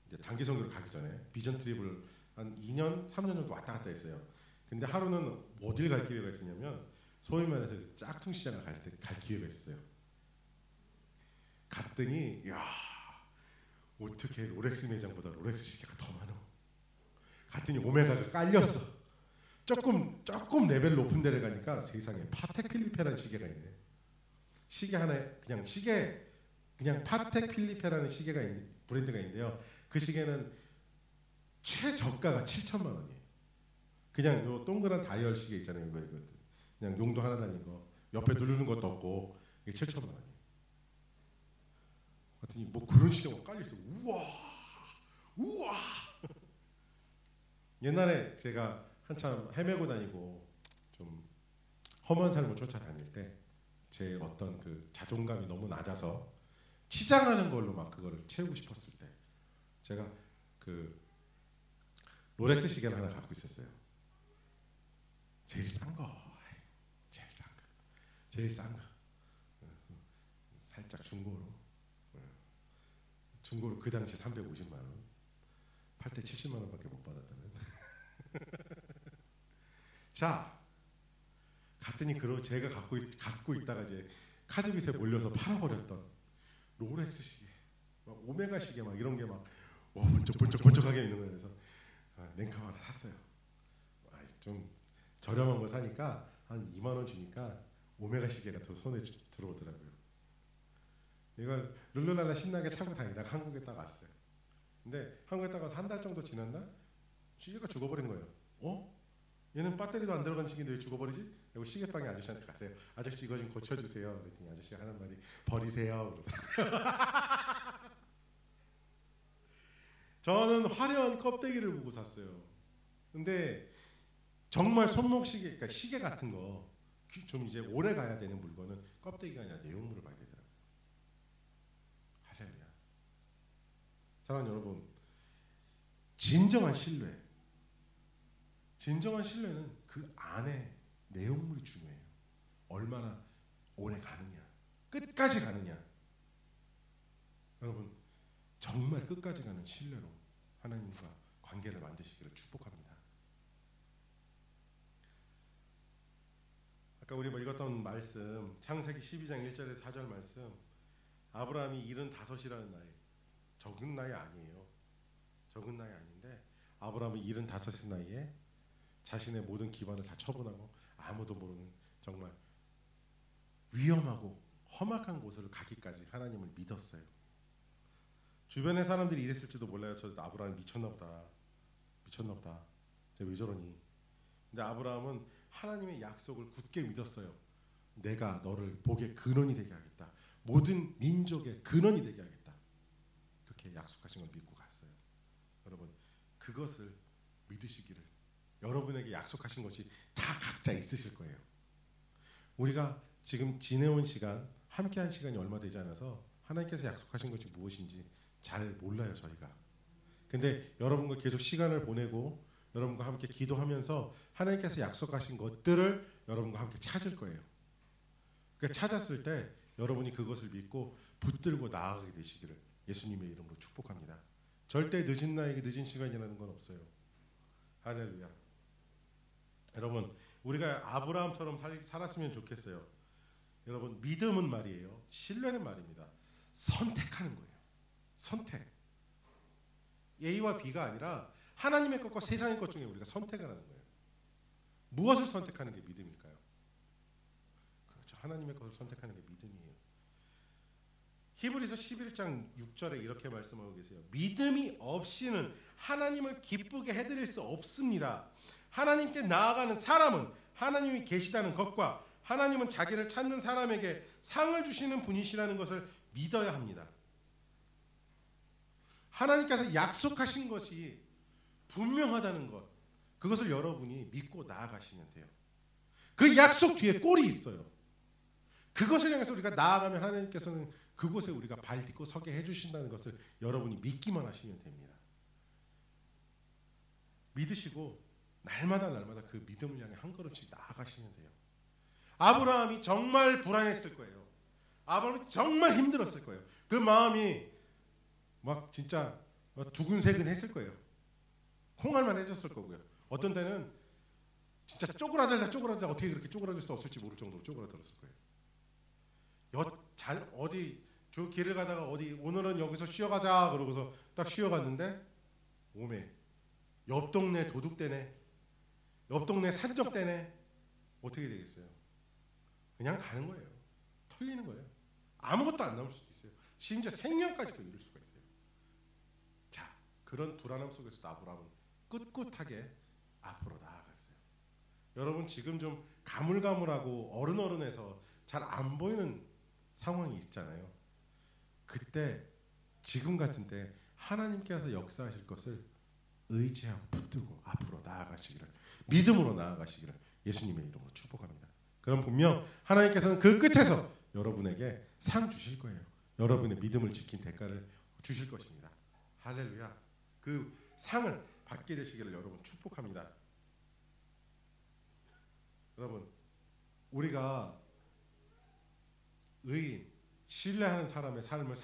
이제 단기 선교를 가기 전에 비전 트립을 한 2년, 3년 정도 왔다 갔다 했어요. 근데 하루는 어딜 갈 기회가 있었냐면 소위 말해서 짝퉁 시장을 갈 기회가 있었어요. 갔더니 야 어떻게 롤렉스 매장보다 롤렉스 시계가 더 많아. 갔더니 오메가가 깔렸어. 조금 레벨 높은 데를 가니까 세상에 파텍 필리페라는 시계가 있네. 시계 하나에 그냥 파텍 필리페라는 브랜드가 있는데요. 그 시계는 최저가가 7천만 원이에요. 그냥 요 동그란 다이얼 시계 있잖아요. 이거 그냥 용도 하나 달린 거 옆에 누르는 것도 없고 이게 7천만 원이에요. 그랬더니 뭐 그런 시계가 깔려 있어. 우와. 옛날에 제가 한참 헤매고 다니고 좀 험한 삶을 쫓아다닐 때 제 어떤 그 자존감이 너무 낮아서 치장하는 걸로 막 그거를 채우고 싶었을 때 제가 그 롤렉스 시계를 하나 갖고 있었어요. 제일 싼 거. 살짝 중고로 그 당시 350만 원. 팔 때 70만 원밖에 못 받았다는. 자, 갔더니 제가 갖고 있다가 이제 카드빚에 몰려서 팔아버렸던 롤렉스 시계, 막 오메가 시계 막 이런 게 막 번쩍번쩍하게 있는 거예요. 그래서 냉큼 하나 샀어요. 좀 저렴한 거 사니까 한 2만 원 주니까 오메가 시계가 더 손에 들어오더라고요. 이걸 룰루랄라 신나게 차고 다니다가 한국에 딱 왔어요. 근데 한국에 딱 와서 한 달 정도 지났나? 시계가 죽어버린 거예요. 얘는 배터리도 안 들어간 시계인데 왜 죽어버리지? 그리고 시계방에 아저씨한테 갔어요. 아저씨 이거 좀 고쳐주세요. 그랬더니 아저씨가 하는 말이 버리세요. 저는 화려한 껍데기를 보고 샀어요. 근데 정말 손목 시계, 그러니까 시계 같은 거 좀 이제 오래 가야 되는 물건은 껍데기가 아니라 내용물을 봐야 되더라고요. 할렐루야. 사랑하는 여러분, 진정한 신뢰는 그 안에 내용물이 중요해요. 얼마나 오래 가느냐, 끝까지 가느냐. 여러분 정말 끝까지 가는 신뢰로 하나님과 관계를 만드시기를 축복합니다. 아까 우리 읽었던 말씀 창세기 12장 1절에서 4절 말씀, 아브라함이 75이라는 나이, 적은 나이 아니에요. 적은 나이 아닌데 아브라함이 75의 나이에 자신의 모든 기반을 다 처분하고 아무도 모르는 정말 위험하고 험악한 곳을 가기까지 하나님을 믿었어요. 주변의 사람들이 이랬을지도 몰라요. 저 아브라함이 미쳤나 보다. 쟤 왜 저러니? 근데 아브라함은 하나님의 약속을 굳게 믿었어요. 내가 너를 복의 근원이 되게 하겠다. 모든 민족의 근원이 되게 하겠다. 그렇게 약속하신 걸 믿고 갔어요. 여러분 그것을 믿으시기를, 여러분에게 약속하신 것이 다 각자 있으실 거예요. 우리가 지금 지내온 시간, 함께한 시간이 얼마 되지 않아서 하나님께서 약속하신 것이 무엇인지 잘 몰라요 저희가. 근데 여러분과 계속 시간을 보내고 여러분과 함께 기도하면서 하나님께서 약속하신 것들을 여러분과 함께 찾을 거예요. 그러니까 찾았을 때 여러분이 그것을 믿고 붙들고 나아가게 되시기를 예수님의 이름으로 축복합니다. 절대 늦은 나에게 늦은 시간이라는 건 없어요. 할렐루야. 여러분 우리가 아브라함처럼 살았으면 좋겠어요. 여러분 믿음은 말이에요. 신뢰는 말입니다. 선택하는 거예요. 선택. A와 B가 아니라 하나님의 것과 세상의 것 중에 우리가 선택을 하는 거예요. 무엇을 선택하는 게 믿음일까요? 그렇죠. 하나님의 것을 선택하는 게 믿음이에요. 히브리서 11장 6절에 이렇게 말씀하고 계세요. 믿음이 없이는 하나님을 기쁘게 해드릴 수 없습니다. 하나님께 나아가는 사람은 하나님이 계시다는 것과 하나님은 자기를 찾는 사람에게 상을 주시는 분이시라는 것을 믿어야 합니다. 하나님께서 약속하신 것이 분명하다는 것, 그것을 여러분이 믿고 나아가시면 돼요. 그 약속 뒤에 꼴이 있어요. 그것을 향해서 우리가 나아가면 하나님께서는 그곳에 우리가 발 딛고 서게 해주신다는 것을 여러분이 믿기만 하시면 됩니다. 믿으시고 날마다 그 믿음을 향해 한 걸음씩 나아가시면 돼요. 아브라함이 정말 불안했을 거예요. 아브라함이 정말 힘들었을 거예요. 그 마음이 막 진짜 두근세근 했을 거예요. 콩알만 해줬을 거고요. 어떤 때는 진짜 쪼그라들자 어떻게 그렇게 쪼그라들 수 없을지 모를 정도로 쪼그라들었을 거예요. 어디 저 길을 가다가 어디 오늘은 여기서 쉬어가자 그러고서 딱 쉬어갔는데 오메 옆 동네 도둑대네, 옆 동네 산적대네. 어떻게 되겠어요? 그냥 가는 거예요. 털리는 거예요. 아무것도 안 남을 수도 있어요. 심지어 생명까지도 잃을 수가 있어요. 자, 그런 불안함 속에서도 아브라함은 꿋꿋하게 앞으로 나아갔어요. 여러분 지금 좀 가물가물하고 어른어른해서 잘 안 보이는 상황이 있잖아요. 그때 지금 같은 때 하나님께서 역사하실 것을 의지하고 붙들고 앞으로 나아가시기를, 믿음으로 나아가시기를 예수님의 이름으로 축복합니다. 그럼 분명 하나님께서는 그 끝에서 여러분에게 상 주실 거예요. 여러분의 믿음을 지킨 대가를 주실 것입니다. 할렐루야. 그 상을 받게 되시기를 여러분 축복합니다. 여러분 우리가 의인, 신뢰하는 사람의 삶을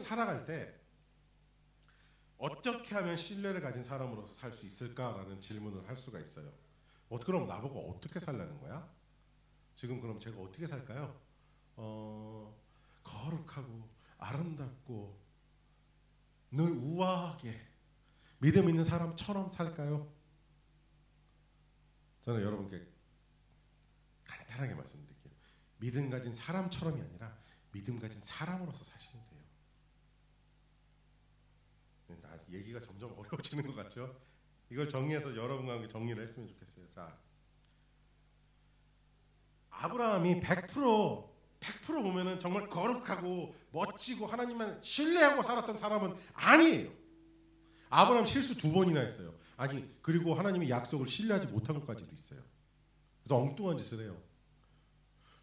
살아갈 때 어떻게 하면 신뢰를 가진 사람으로서 살 수 있을까라는 질문을 할 수가 있어요. 그럼 나보고 어떻게 살라는 거야? 지금 그럼 제가 어떻게 살까요? 거룩하고 아름답고 늘 우아하게 믿음 있는 사람처럼 살까요? 저는 여러분께 간단하게 말씀드릴게요. 믿음 가진 사람처럼이 아니라 믿음 가진 사람으로서 사시면 돼요. 얘기가 점점 어려워지는 것 같죠? 이걸 정리해서 여러분과 함께 정리를 했으면 좋겠어요. 자, 아브라함이 100% 보면은 정말 거룩하고 멋지고 하나님만 신뢰하고 살았던 사람은 아니에요. 아브라함 실수 2번이나 했어요. 아니 그리고 하나님의 약속을 신뢰하지 못한 것까지도 있어요. 그래서 엉뚱한 짓을 해요.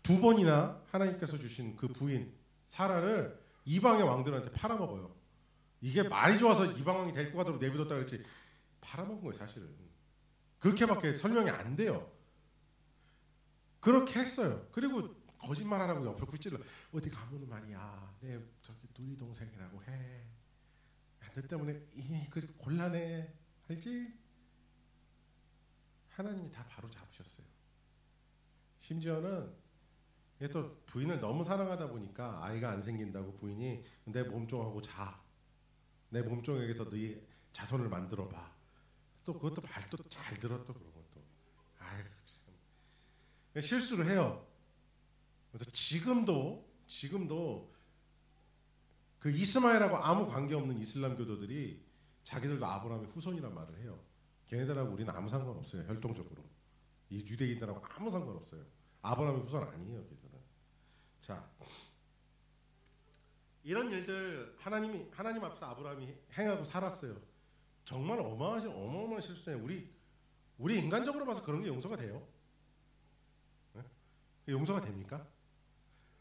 2번이나 하나님께서 주신 그 부인 사라를 이방의 왕들한테 팔아먹어요. 이게 말이 좋아서 이방 왕이 데리고 가도록 내비뒀다 그랬지 팔아먹은 거예요 사실은. 그렇게밖에 설명이 안 돼요. 그렇게 했어요. 그리고 거짓말하라고 옆에 꿀찔러 어디 가면은 말이야 내 저기 누이 동생이라고 해. 너 때문에 그 곤란해 알지? 하나님이 다 바로 잡으셨어요. 심지어는 또 부인을 너무 사랑하다 보니까 아이가 안 생긴다고 부인이 내 몸종하고 자. 내 몸종에게서 네 자손을 만들어 봐. 또 그것도 말도 잘 들어 또 그런 것도. 아유 참. 실수를 해요. 그래서 지금도 그 이스마엘하고 아무 관계없는 이슬람 교도들이 자기들도 아브라함의 후손이란 말을 해요. 걔네들하고 우리는 아무 상관없어요. 혈통적으로. 이 유대인들하고 아무 상관없어요. 아브라함의 후손 아니에요. 걔들은. 자, 이런 일들 하나님 앞에서 아브라함이 행하고 살았어요. 정말 어마어마한 실수예요. 우리 인간적으로 봐서 그런 게 용서가 돼요? 네? 용서가 됩니까?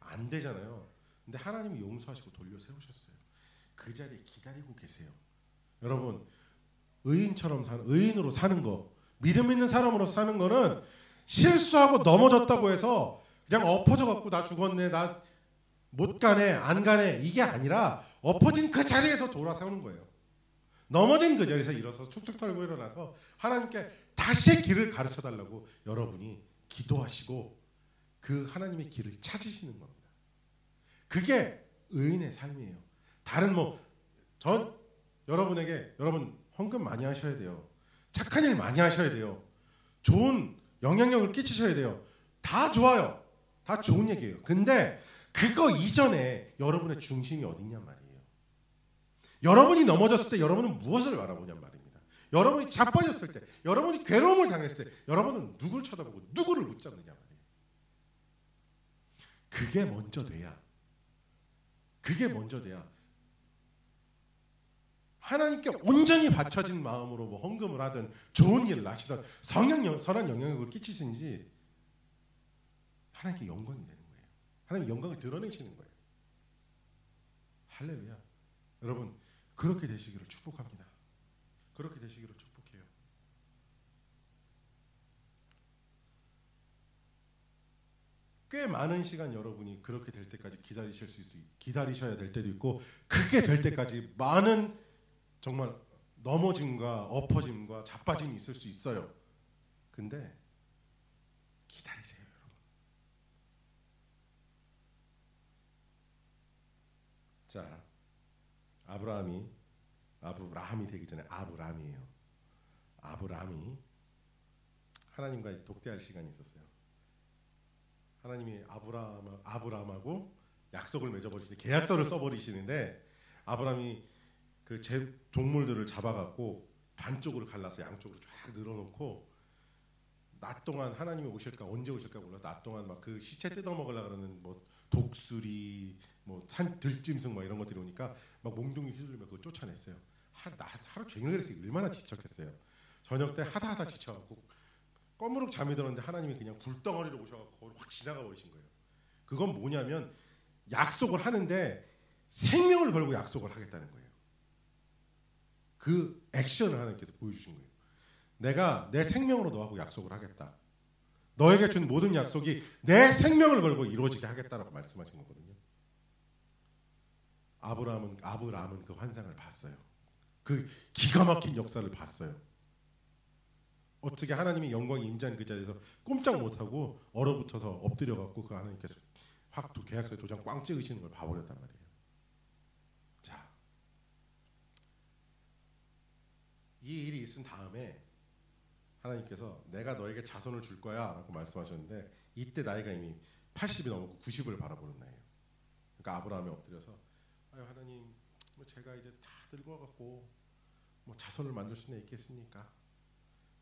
안 되잖아요. 근데 하나님이 용서하시고 돌려 세우셨어요. 그 자리에 기다리고 계세요. 여러분 의인으로 사는 거, 믿음 있는 사람으로 사는 거는 실수하고 넘어졌다고 해서 그냥 엎어져 갖고 나 죽었네, 나 못 가네, 안 가네 이게 아니라 엎어진 그 자리에서 돌아서는 거예요. 넘어진 그 자리에서 일어서서 툭툭 털고 일어나서 하나님께 다시 길을 가르쳐 달라고 여러분이 기도하시고 그 하나님의 길을 찾으시는 겁니다. 그게 의인의 삶이에요. 다른 여러분 헌금 많이 하셔야 돼요. 착한 일 많이 하셔야 돼요. 좋은 영향력을 끼치셔야 돼요. 다 좋아요. 다 좋은 얘기예요. 근데 그거 이전에 여러분의 중심이 어딨냔 말이에요. 여러분이 넘어졌을 때 여러분은 무엇을 바라보냔 말입니다. 여러분이 자빠졌을 때, 여러분이 괴로움을 당했을 때 여러분은 누굴 쳐다보고 누구를 붙잡느냐 말이에요. 그게 먼저 돼야 하나님께 온전히 바쳐진 마음으로 뭐 헌금을 하든 좋은 일을 하시든 선한 영향력을 끼치든지 하나님께 영광이 되는 거예요. 하나님 영광을 드러내시는 거예요. 할렐루야. 여러분 그렇게 되시기를 축복합니다. 그렇게 되시기를 축복해요. 꽤 많은 시간 여러분이 그렇게 될 때까지 기다리셔야 될 때도 있고, 그게 될 때까지 많은 정말 넘어짐과 엎어짐과 자빠짐이 있을 수 있어요. 근데 기다리세요, 여러분. 자, 아브라함이 되기 전에 아브람이에요. 아브람이 하나님과 독대할 시간이 있었어요. 하나님이 아브람하고 약속을 맺어버리시는데, 계약서를 써버리시는데, 아브람이 그 동물들을 잡아갖고 반쪽으로 갈라서 양쪽으로 쫙 늘어놓고 낮 동안 하나님이 오실까 언제 오실까 몰라서 낮 동안 막 그 시체 뜯어먹으려고 그러는 뭐 독수리, 뭐 산 들짐승 뭐 이런 것들이 오니까 막 몽둥이 휘둘리며 그걸 쫓아냈어요. 하루 종일 그랬어요. 얼마나 지쳤겠어요. 저녁 때 하다 지쳐갖고 꺼무룩 잠이 들었는데 하나님이 그냥 불덩어리로 오셔갖고 거기로 확 지나가 버리신 거예요. 그건 뭐냐면 약속을 하는데 생명을 걸고 약속을 하겠다는 거예요. 그 액션을 하나님께서 보여주신 거예요. 내가 내 생명으로 너하고 약속을 하겠다. 너에게 준 모든 약속이 내 생명을 걸고 이루어지게 하겠다라고 말씀하신 거거든요. 아브라함은 그 환상을 봤어요. 그 기가 막힌 역사를 봤어요. 어떻게 하나님이 영광이 임재한 그 자리에서 꼼짝 못하고 얼어붙어서 엎드려갖고 그 하나님께서 확 계약서에 도장 꽝 찍으시는 걸 봐버렸단 말이에요. 자, 이 일이 있은 다음에 하나님께서 내가 너에게 자손을 줄 거야 라고 말씀하셨는데, 이때 나이가 이미 80이 넘었고 90을 바라보는 나이에요. 그러니까 아브라함이 엎드려서 하나님, 뭐 제가 이제 다 늙어갖고 뭐 자손을 만들 수는 있겠습니까?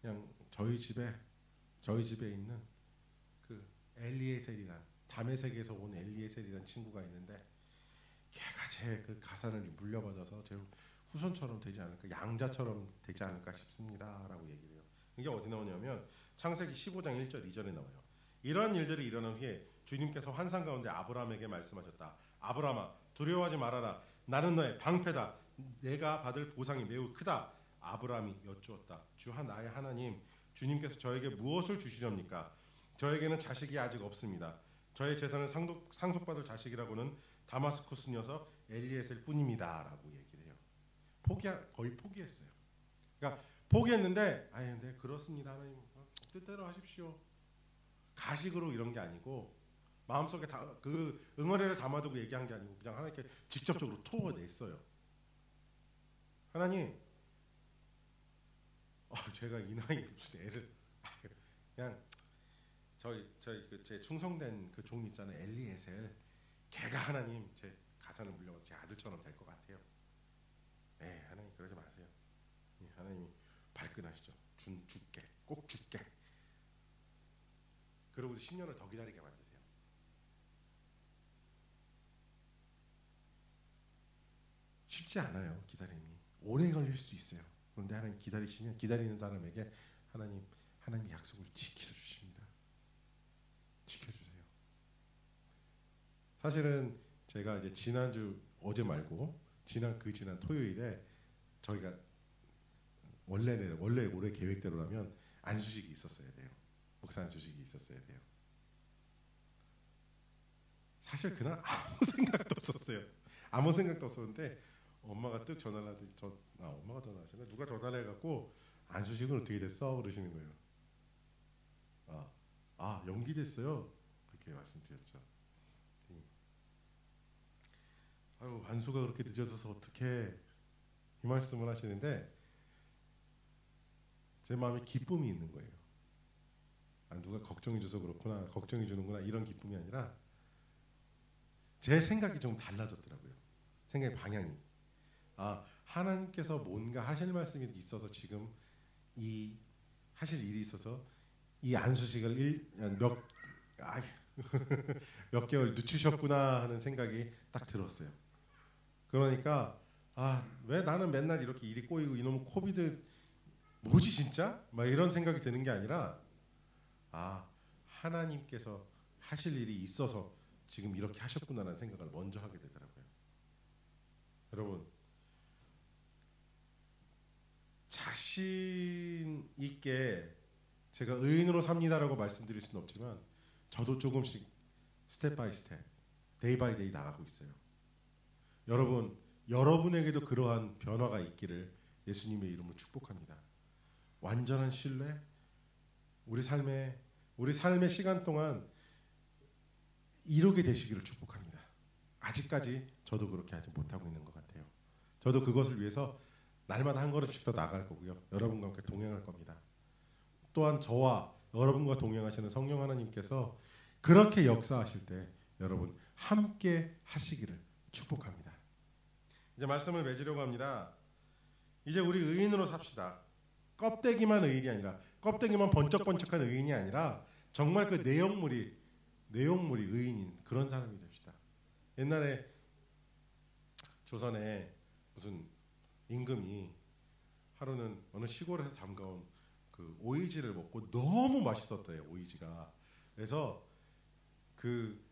그냥 저희 집에 있는 그 엘리에셀이란, 다메섹에서 온 엘리에셀이란 친구가 있는데, 걔가 제 그 가산을 물려받아서 제 후손처럼 되지 않을까, 양자처럼 되지 않을까 싶습니다라고 얘기를 해요. 이게 어디 나오냐면 창세기 15장 1절 2절에 나와요. 이런 일들이 일어난 후에 주님께서 환상 가운데 아브라함에게 말씀하셨다. 아브라함아, 두려워하지 말아라. 나는 너의 방패다. 내가 받을 보상이 매우 크다. 아브라함이 여쭈었다. 나의 하나님, 주님께서 저에게 무엇을 주시렵니까? 저에게는 자식이 아직 없습니다. 저의 재산을 상속받을 자식이라고는 다마스쿠스 녀석 엘리에셀 뿐입니다 라고 얘기를 해요. 거의 포기했어요. 그러니까 포기했는데, 네 그렇습니다 하나님, 뜻대로 하십시오. 가식으로 이런 게 아니고 마음속에 그 응어리를 담아두고 얘기한 게 아니고 그냥 하나님께 직접적으로 토어냈어요. 하나님, 제가 이 나이에 무슨 애를 그냥 제 충성된 그 종 있잖아요, 엘리에셀, 걔가 하나님 제 가산을 물려받아서 제 아들처럼 될 것 같아요. 네, 하나님 그러지 마세요. 하나님이 발끈하시죠. 줄게, 꼭 줄게. 그러고서 10년을 더 기다리게 만드세요. 쉽지 않아요. 기다림이 오래 걸릴 수 있어요. 그런데 하나님 기다리시면 기다리는 사람에게 하나님 약속을 지켜주십니다. 지켜주세요. 사실은 제가 이제 지난주 어제 말고 지난 토요일에 저희가 원래 올해 계획대로라면 안수식이 있었어야 돼요. 목사 안수식이 있었어야 돼요. 사실 그날 아무 생각도 없었어요. 아무 생각도 없었는데 엄마가 뜩 전화를 하더니 엄마가 전화하시네. 누가 전화를 해갖고 안수식은 어떻게 됐어? 그러시는 거예요. 연기됐어요. 그렇게 말씀드렸죠. 안수가 그렇게 늦어져서 어떻게 이 말씀을 하시는데 제 마음에 기쁨이 있는 거예요. 누가 걱정해줘서 그렇구나, 걱정해주는구나 이런 기쁨이 아니라 제 생각이 좀 달라졌더라고요. 생각의 방향이. 하나님께서 뭔가 하실 말씀이 있어서 지금 이 하실 일이 있어서 이 안수식을 몇 개월 늦추셨구나 하는 생각이 딱 들었어요. 그러니까 왜 나는 맨날 이렇게 일이 꼬이고 이놈의 코비드 뭐지 진짜? 막 이런 생각이 드는 게 아니라 하나님께서 하실 일이 있어서 지금 이렇게 하셨구나라는 생각을 먼저 하게 되더라고요. 여러분, 자신 있게 제가 의인으로 삽니다라고 말씀드릴 수는 없지만 저도 조금씩 스텝 바이 스텝, 데이 바이 데이 나가고 있어요. 여러분에게도 그러한 변화가 있기를 예수님의 이름으로 축복합니다. 완전한 신뢰, 우리 삶의 시간 동안 이루게 되시기를 축복합니다. 아직까지 저도 그렇게 하지 못하고 있는 것 같아요. 저도 그것을 위해서 날마다 한 걸음씩 더 나아갈 거고요. 여러분과 함께 동행할 겁니다. 또한 저와 여러분과 동행하시는 성령 하나님께서 그렇게 역사하실 때 여러분 함께 하시기를 축복합니다. 이제 말씀을 맺으려고 합니다. 이제 우리 의인으로 삽시다. 껍데기만 의인이 아니라, 껍데기만 번쩍번쩍한 의인이 아니라 정말 그 내용물이 의인인 그런 사람이 됩시다. 옛날에 조선에 무슨 임금이 하루는 어느 시골에서 담가온 그 오이지를 먹고 너무 맛있었대요. 오이지가. 그래서 그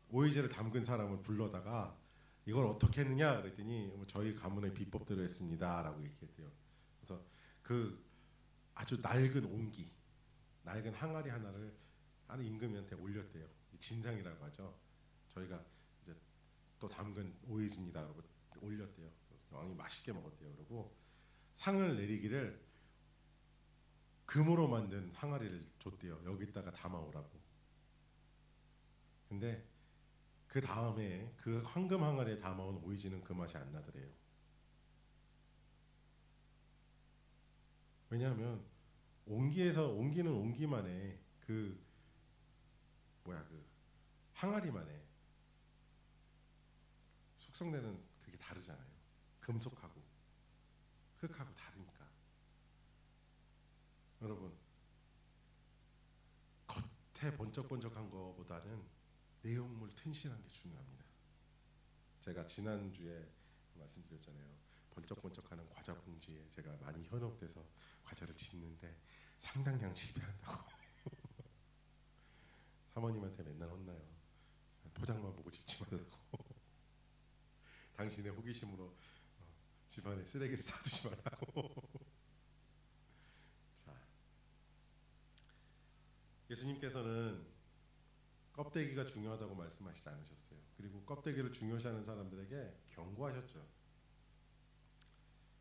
오이지를 담근 사람을 불러다가 이걸 어떻게 했느냐 그랬더니 저희 가문의 비법대로 했습니다라고 얘기했대요. 그래서 그 아주 낡은 항아리 하나를 아는 임금한테 올렸대요. 진상이라고 하죠. 저희가 이제 또 담근 오이지입니다. 그러고 올렸대요. 왕이 맛있게 먹었대요. 그러고 상을 내리기를 금으로 만든 항아리를 줬대요. 여기다가 담아오라고. 근데 그 다음에 그 황금 항아리에 담아온 오이지는 그 맛이 안 나더래요. 왜냐하면 옹기는 옹기만의 그 항아리만의 숙성되는 그게 다르잖아요. 금속하고 흙하고 다르니까. 여러분, 겉에 번쩍번쩍한 거보다는 내용물 튼실한 게 중요합니다. 제가 지난주에 말씀드렸잖아요. 번쩍번쩍하는 과자 봉지에 제가 많이 현혹돼서 과자를 짓는데 상당량 실패한다고. 사모님한테 맨날 혼나요. 포장만 보고 짓지 말라고. 당신의 호기심으로 집안에 쓰레기를 쌓두지 말라고. 자, 예수님께서는 껍데기가 중요하다고 말씀하시지 않으셨어요. 그리고 껍데기를 중요시하는 사람들에게 경고하셨죠.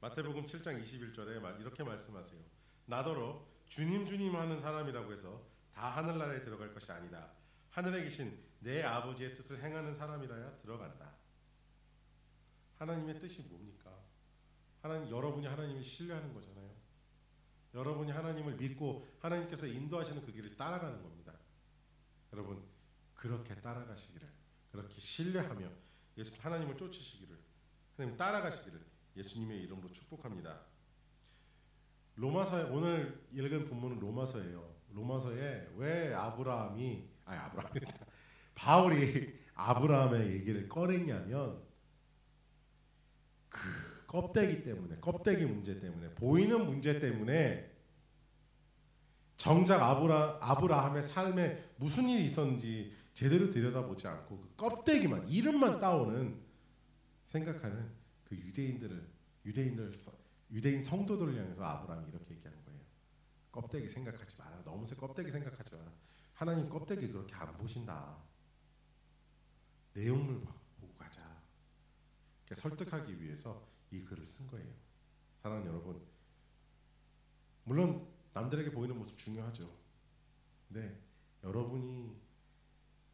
마태복음 7장 21절에 이렇게 말씀하세요. 나더러 주님 주님 하는 사람이라고 해서 다 하늘나라에 들어갈 것이 아니다. 하늘에 계신 내 아버지의 뜻을 행하는 사람이라야 들어간다. 하나님의 뜻이 뭡니까? 여러분이 하나님을 신뢰하는 거잖아요. 여러분이 하나님을 믿고 하나님께서 인도하시는 그 길을 따라가는 겁니다. 여러분, 그렇게 따라가시기를, 그렇게 신뢰하며 하나님을 쫓으시기를, 하나님 따라가시기를 예수님의 이름으로 축복합니다. 로마서에 오늘 읽은 본문은 로마서예요. 로마서에 왜 바울이 아브라함의 얘기를 꺼냈냐면 그 껍데기 문제 때문에, 보이는 문제 때문에 정작 아브라함의 삶에 무슨 일이 있었는지 제대로 들여다보지 않고 그 껍데기만, 이름만 따오는 생각하는 그 유대인 성도들을 향해서 아브라함이 이렇게 얘기하는 거예요. 껍데기 생각하지 마라. 너무 껍데기 생각하지 마라. 하나님 껍데기 그렇게 안 보신다. 내용물 보고 가자. 설득하기 위해서 이 글을 쓴 거예요. 사랑하는 여러분, 물론 남들에게 보이는 모습 중요하죠. 근데 여러분이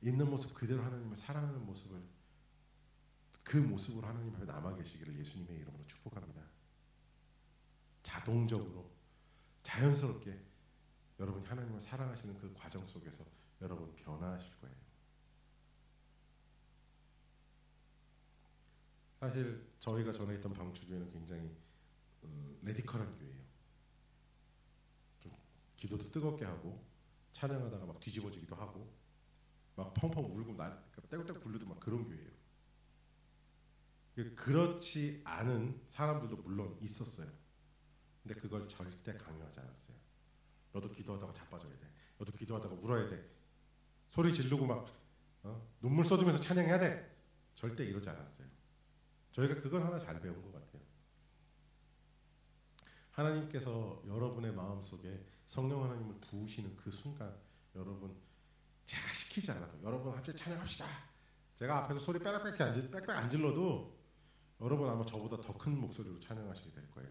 있는 모습 그대로 하나님을 사랑하는 모습을, 그 모습으로 하나님 앞에 남아 계시기를 예수님의 이름으로 축복합니다. 자동적으로, 자연스럽게 여러분이 하나님을 사랑하시는 그 과정 속에서 여러분 변화하실 거예요. 사실 저희가 전에 있던 방출교회는 굉장히 레디컬한 교회예요. 좀 기도도 뜨겁게 하고 찬양하다가 막 뒤집어지기도 하고 막 펑펑 울고 떼굴떼굴 굴르도 막 그런 교회예요. 그렇지 않은 사람들도 물론 있었어요. 근데 그걸 절대 강요하지 않았어요. 너도 기도하다가 자빠져야 돼. 너도 기도하다가 울어야 돼. 소리 지르고 막 눈물 쏟으면서 찬양해야 돼. 절대 이러지 않았어요. 저희가 그건 하나 잘 배운 것 같아요. 하나님께서 여러분의 마음속에 성령 하나님을 부으시는 그 순간 여러분 제가 시키지 않아도 여러분 갑자기 찬양합시다. 제가 앞에서 소리 빽빽 안 질러도 여러분 아마 저보다 더 큰 목소리로 찬양하시게 될 거예요.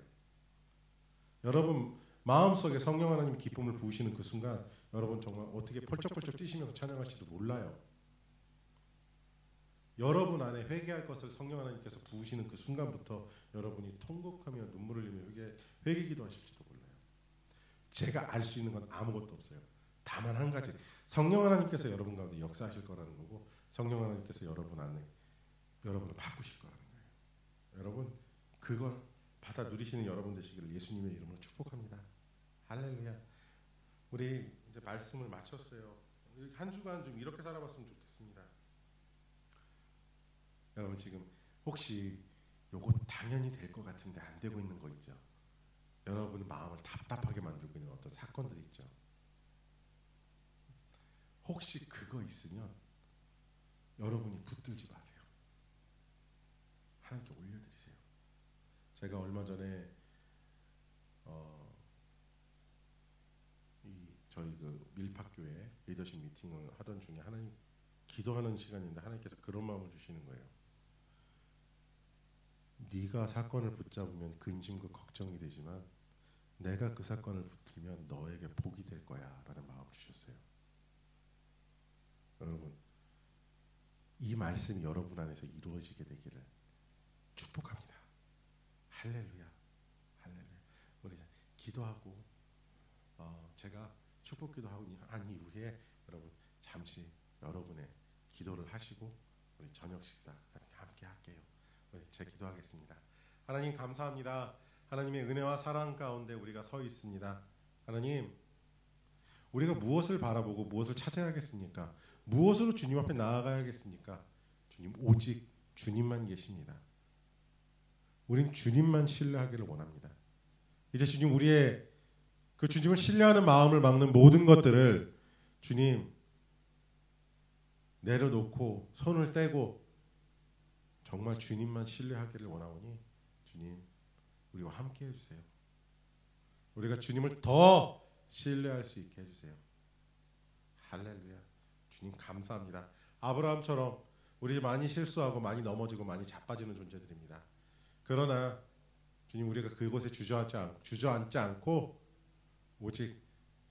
여러분 마음속에 성령 하나님의 기쁨을 부으시는 그 순간 여러분 정말 어떻게 펄쩍펄쩍 뛰시면서 찬양하실지도 몰라요. 여러분 안에 회개할 것을 성령 하나님께서 부으시는 그 순간부터 여러분이 통곡하며 눈물을 흘리며 회개 기도하실지도 몰라요. 제가 알 수 있는 건 아무것도 없어요. 다만 한 가지, 성령 하나님께서 여러분 가운데 역사하실 거라는 거고 성령 하나님께서 여러분 안에 여러분을 바꾸실 거라는 거예요. 여러분 그걸 받아 누리시는 여러분 되시기를 예수님의 이름으로 축복합니다. 할렐루야. 우리 이제 말씀을 마쳤어요. 한 주간 좀 이렇게 살아봤으면 좋겠습니다. 여러분 지금 혹시 요거 당연히 될 것 같은데 안 되고 있는 거 있죠? 여러분 마음을 답답하게 만들고 있는 어떤 사건들이 있죠? 혹시 그거 있으면 여러분이 붙들지 마세요. 하나님께 올려드리세요. 제가 얼마 전에 저희 그 밀팍교회 리더십 미팅을 하던 중에 하나님 기도하는 시간인데 하나님께서 그런 마음을 주시는 거예요. 네가 사건을 붙잡으면 근심과 걱정이 되지만 내가 그 사건을 붙들면 너에게 복이 될 거야 라는 마음을 주셨어요. 여러분 이 말씀이 여러분 안에서 이루어지게 되기를 축복합니다. 할렐루야. 할렐루야. 우리 기도하고 제가 축복 기도하고 한 이후에 여러분 잠시 여러분의 기도를 하시고 우리 저녁 식사 함께 할게요. 우리 제 기도하겠습니다. 하나님 감사합니다. 하나님의 은혜와 사랑 가운데 우리가 서 있습니다. 하나님 우리가 무엇을 바라보고 무엇을 찾아야겠습니까? 무엇으로 주님 앞에 나아가야겠습니까? 주님 오직 주님만 계십니다. 우린 주님만 신뢰하기를 원합니다. 이제 주님 우리의 그 주님을 신뢰하는 마음을 막는 모든 것들을 주님 내려놓고 손을 떼고 정말 주님만 신뢰하기를 원하오니 주님 우리와 함께 해주세요. 우리가 주님을 더 신뢰할 수 있게 해주세요. 할렐루야. 주님 감사합니다. 아브라함처럼 우리 많이 실수하고 많이 넘어지고 많이 자빠지는 존재들입니다. 그러나 주님 우리가 그곳에 주저앉지 않고 오직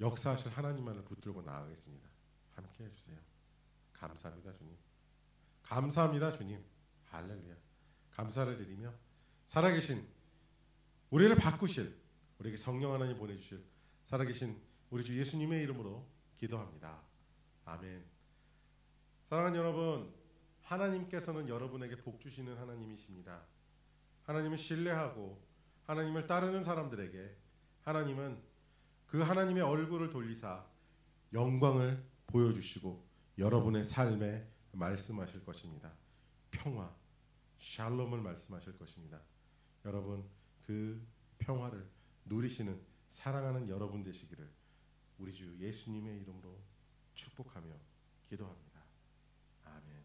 역사하실 하나님만을 붙들고 나아가겠습니다. 함께 해주세요. 감사합니다 주님. 감사합니다 주님. 할렐루야. 감사를 드리며 살아계신 우리를 바꾸실 우리에게 성령 하나님 보내주실 살아계신 우리 주 예수님의 이름으로 기도합니다. 아멘. 사랑하는 여러분, 하나님께서는 여러분에게 복 주시는 하나님이십니다. 하나님을 신뢰하고 하나님을 따르는 사람들에게 하나님은 그 하나님의 얼굴을 돌리사 영광을 보여주시고 여러분의 삶에 말씀하실 것입니다. 평화, 샬롬을 말씀하실 것입니다. 여러분 그 평화를 누리시는 사랑하는 여러분 되시기를 우리 주 예수님의 이름으로 축복하며 기도합니다. 아멘.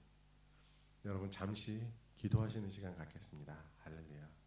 여러분 잠시 기도하시는 시간 갖겠습니다. 할렐루야.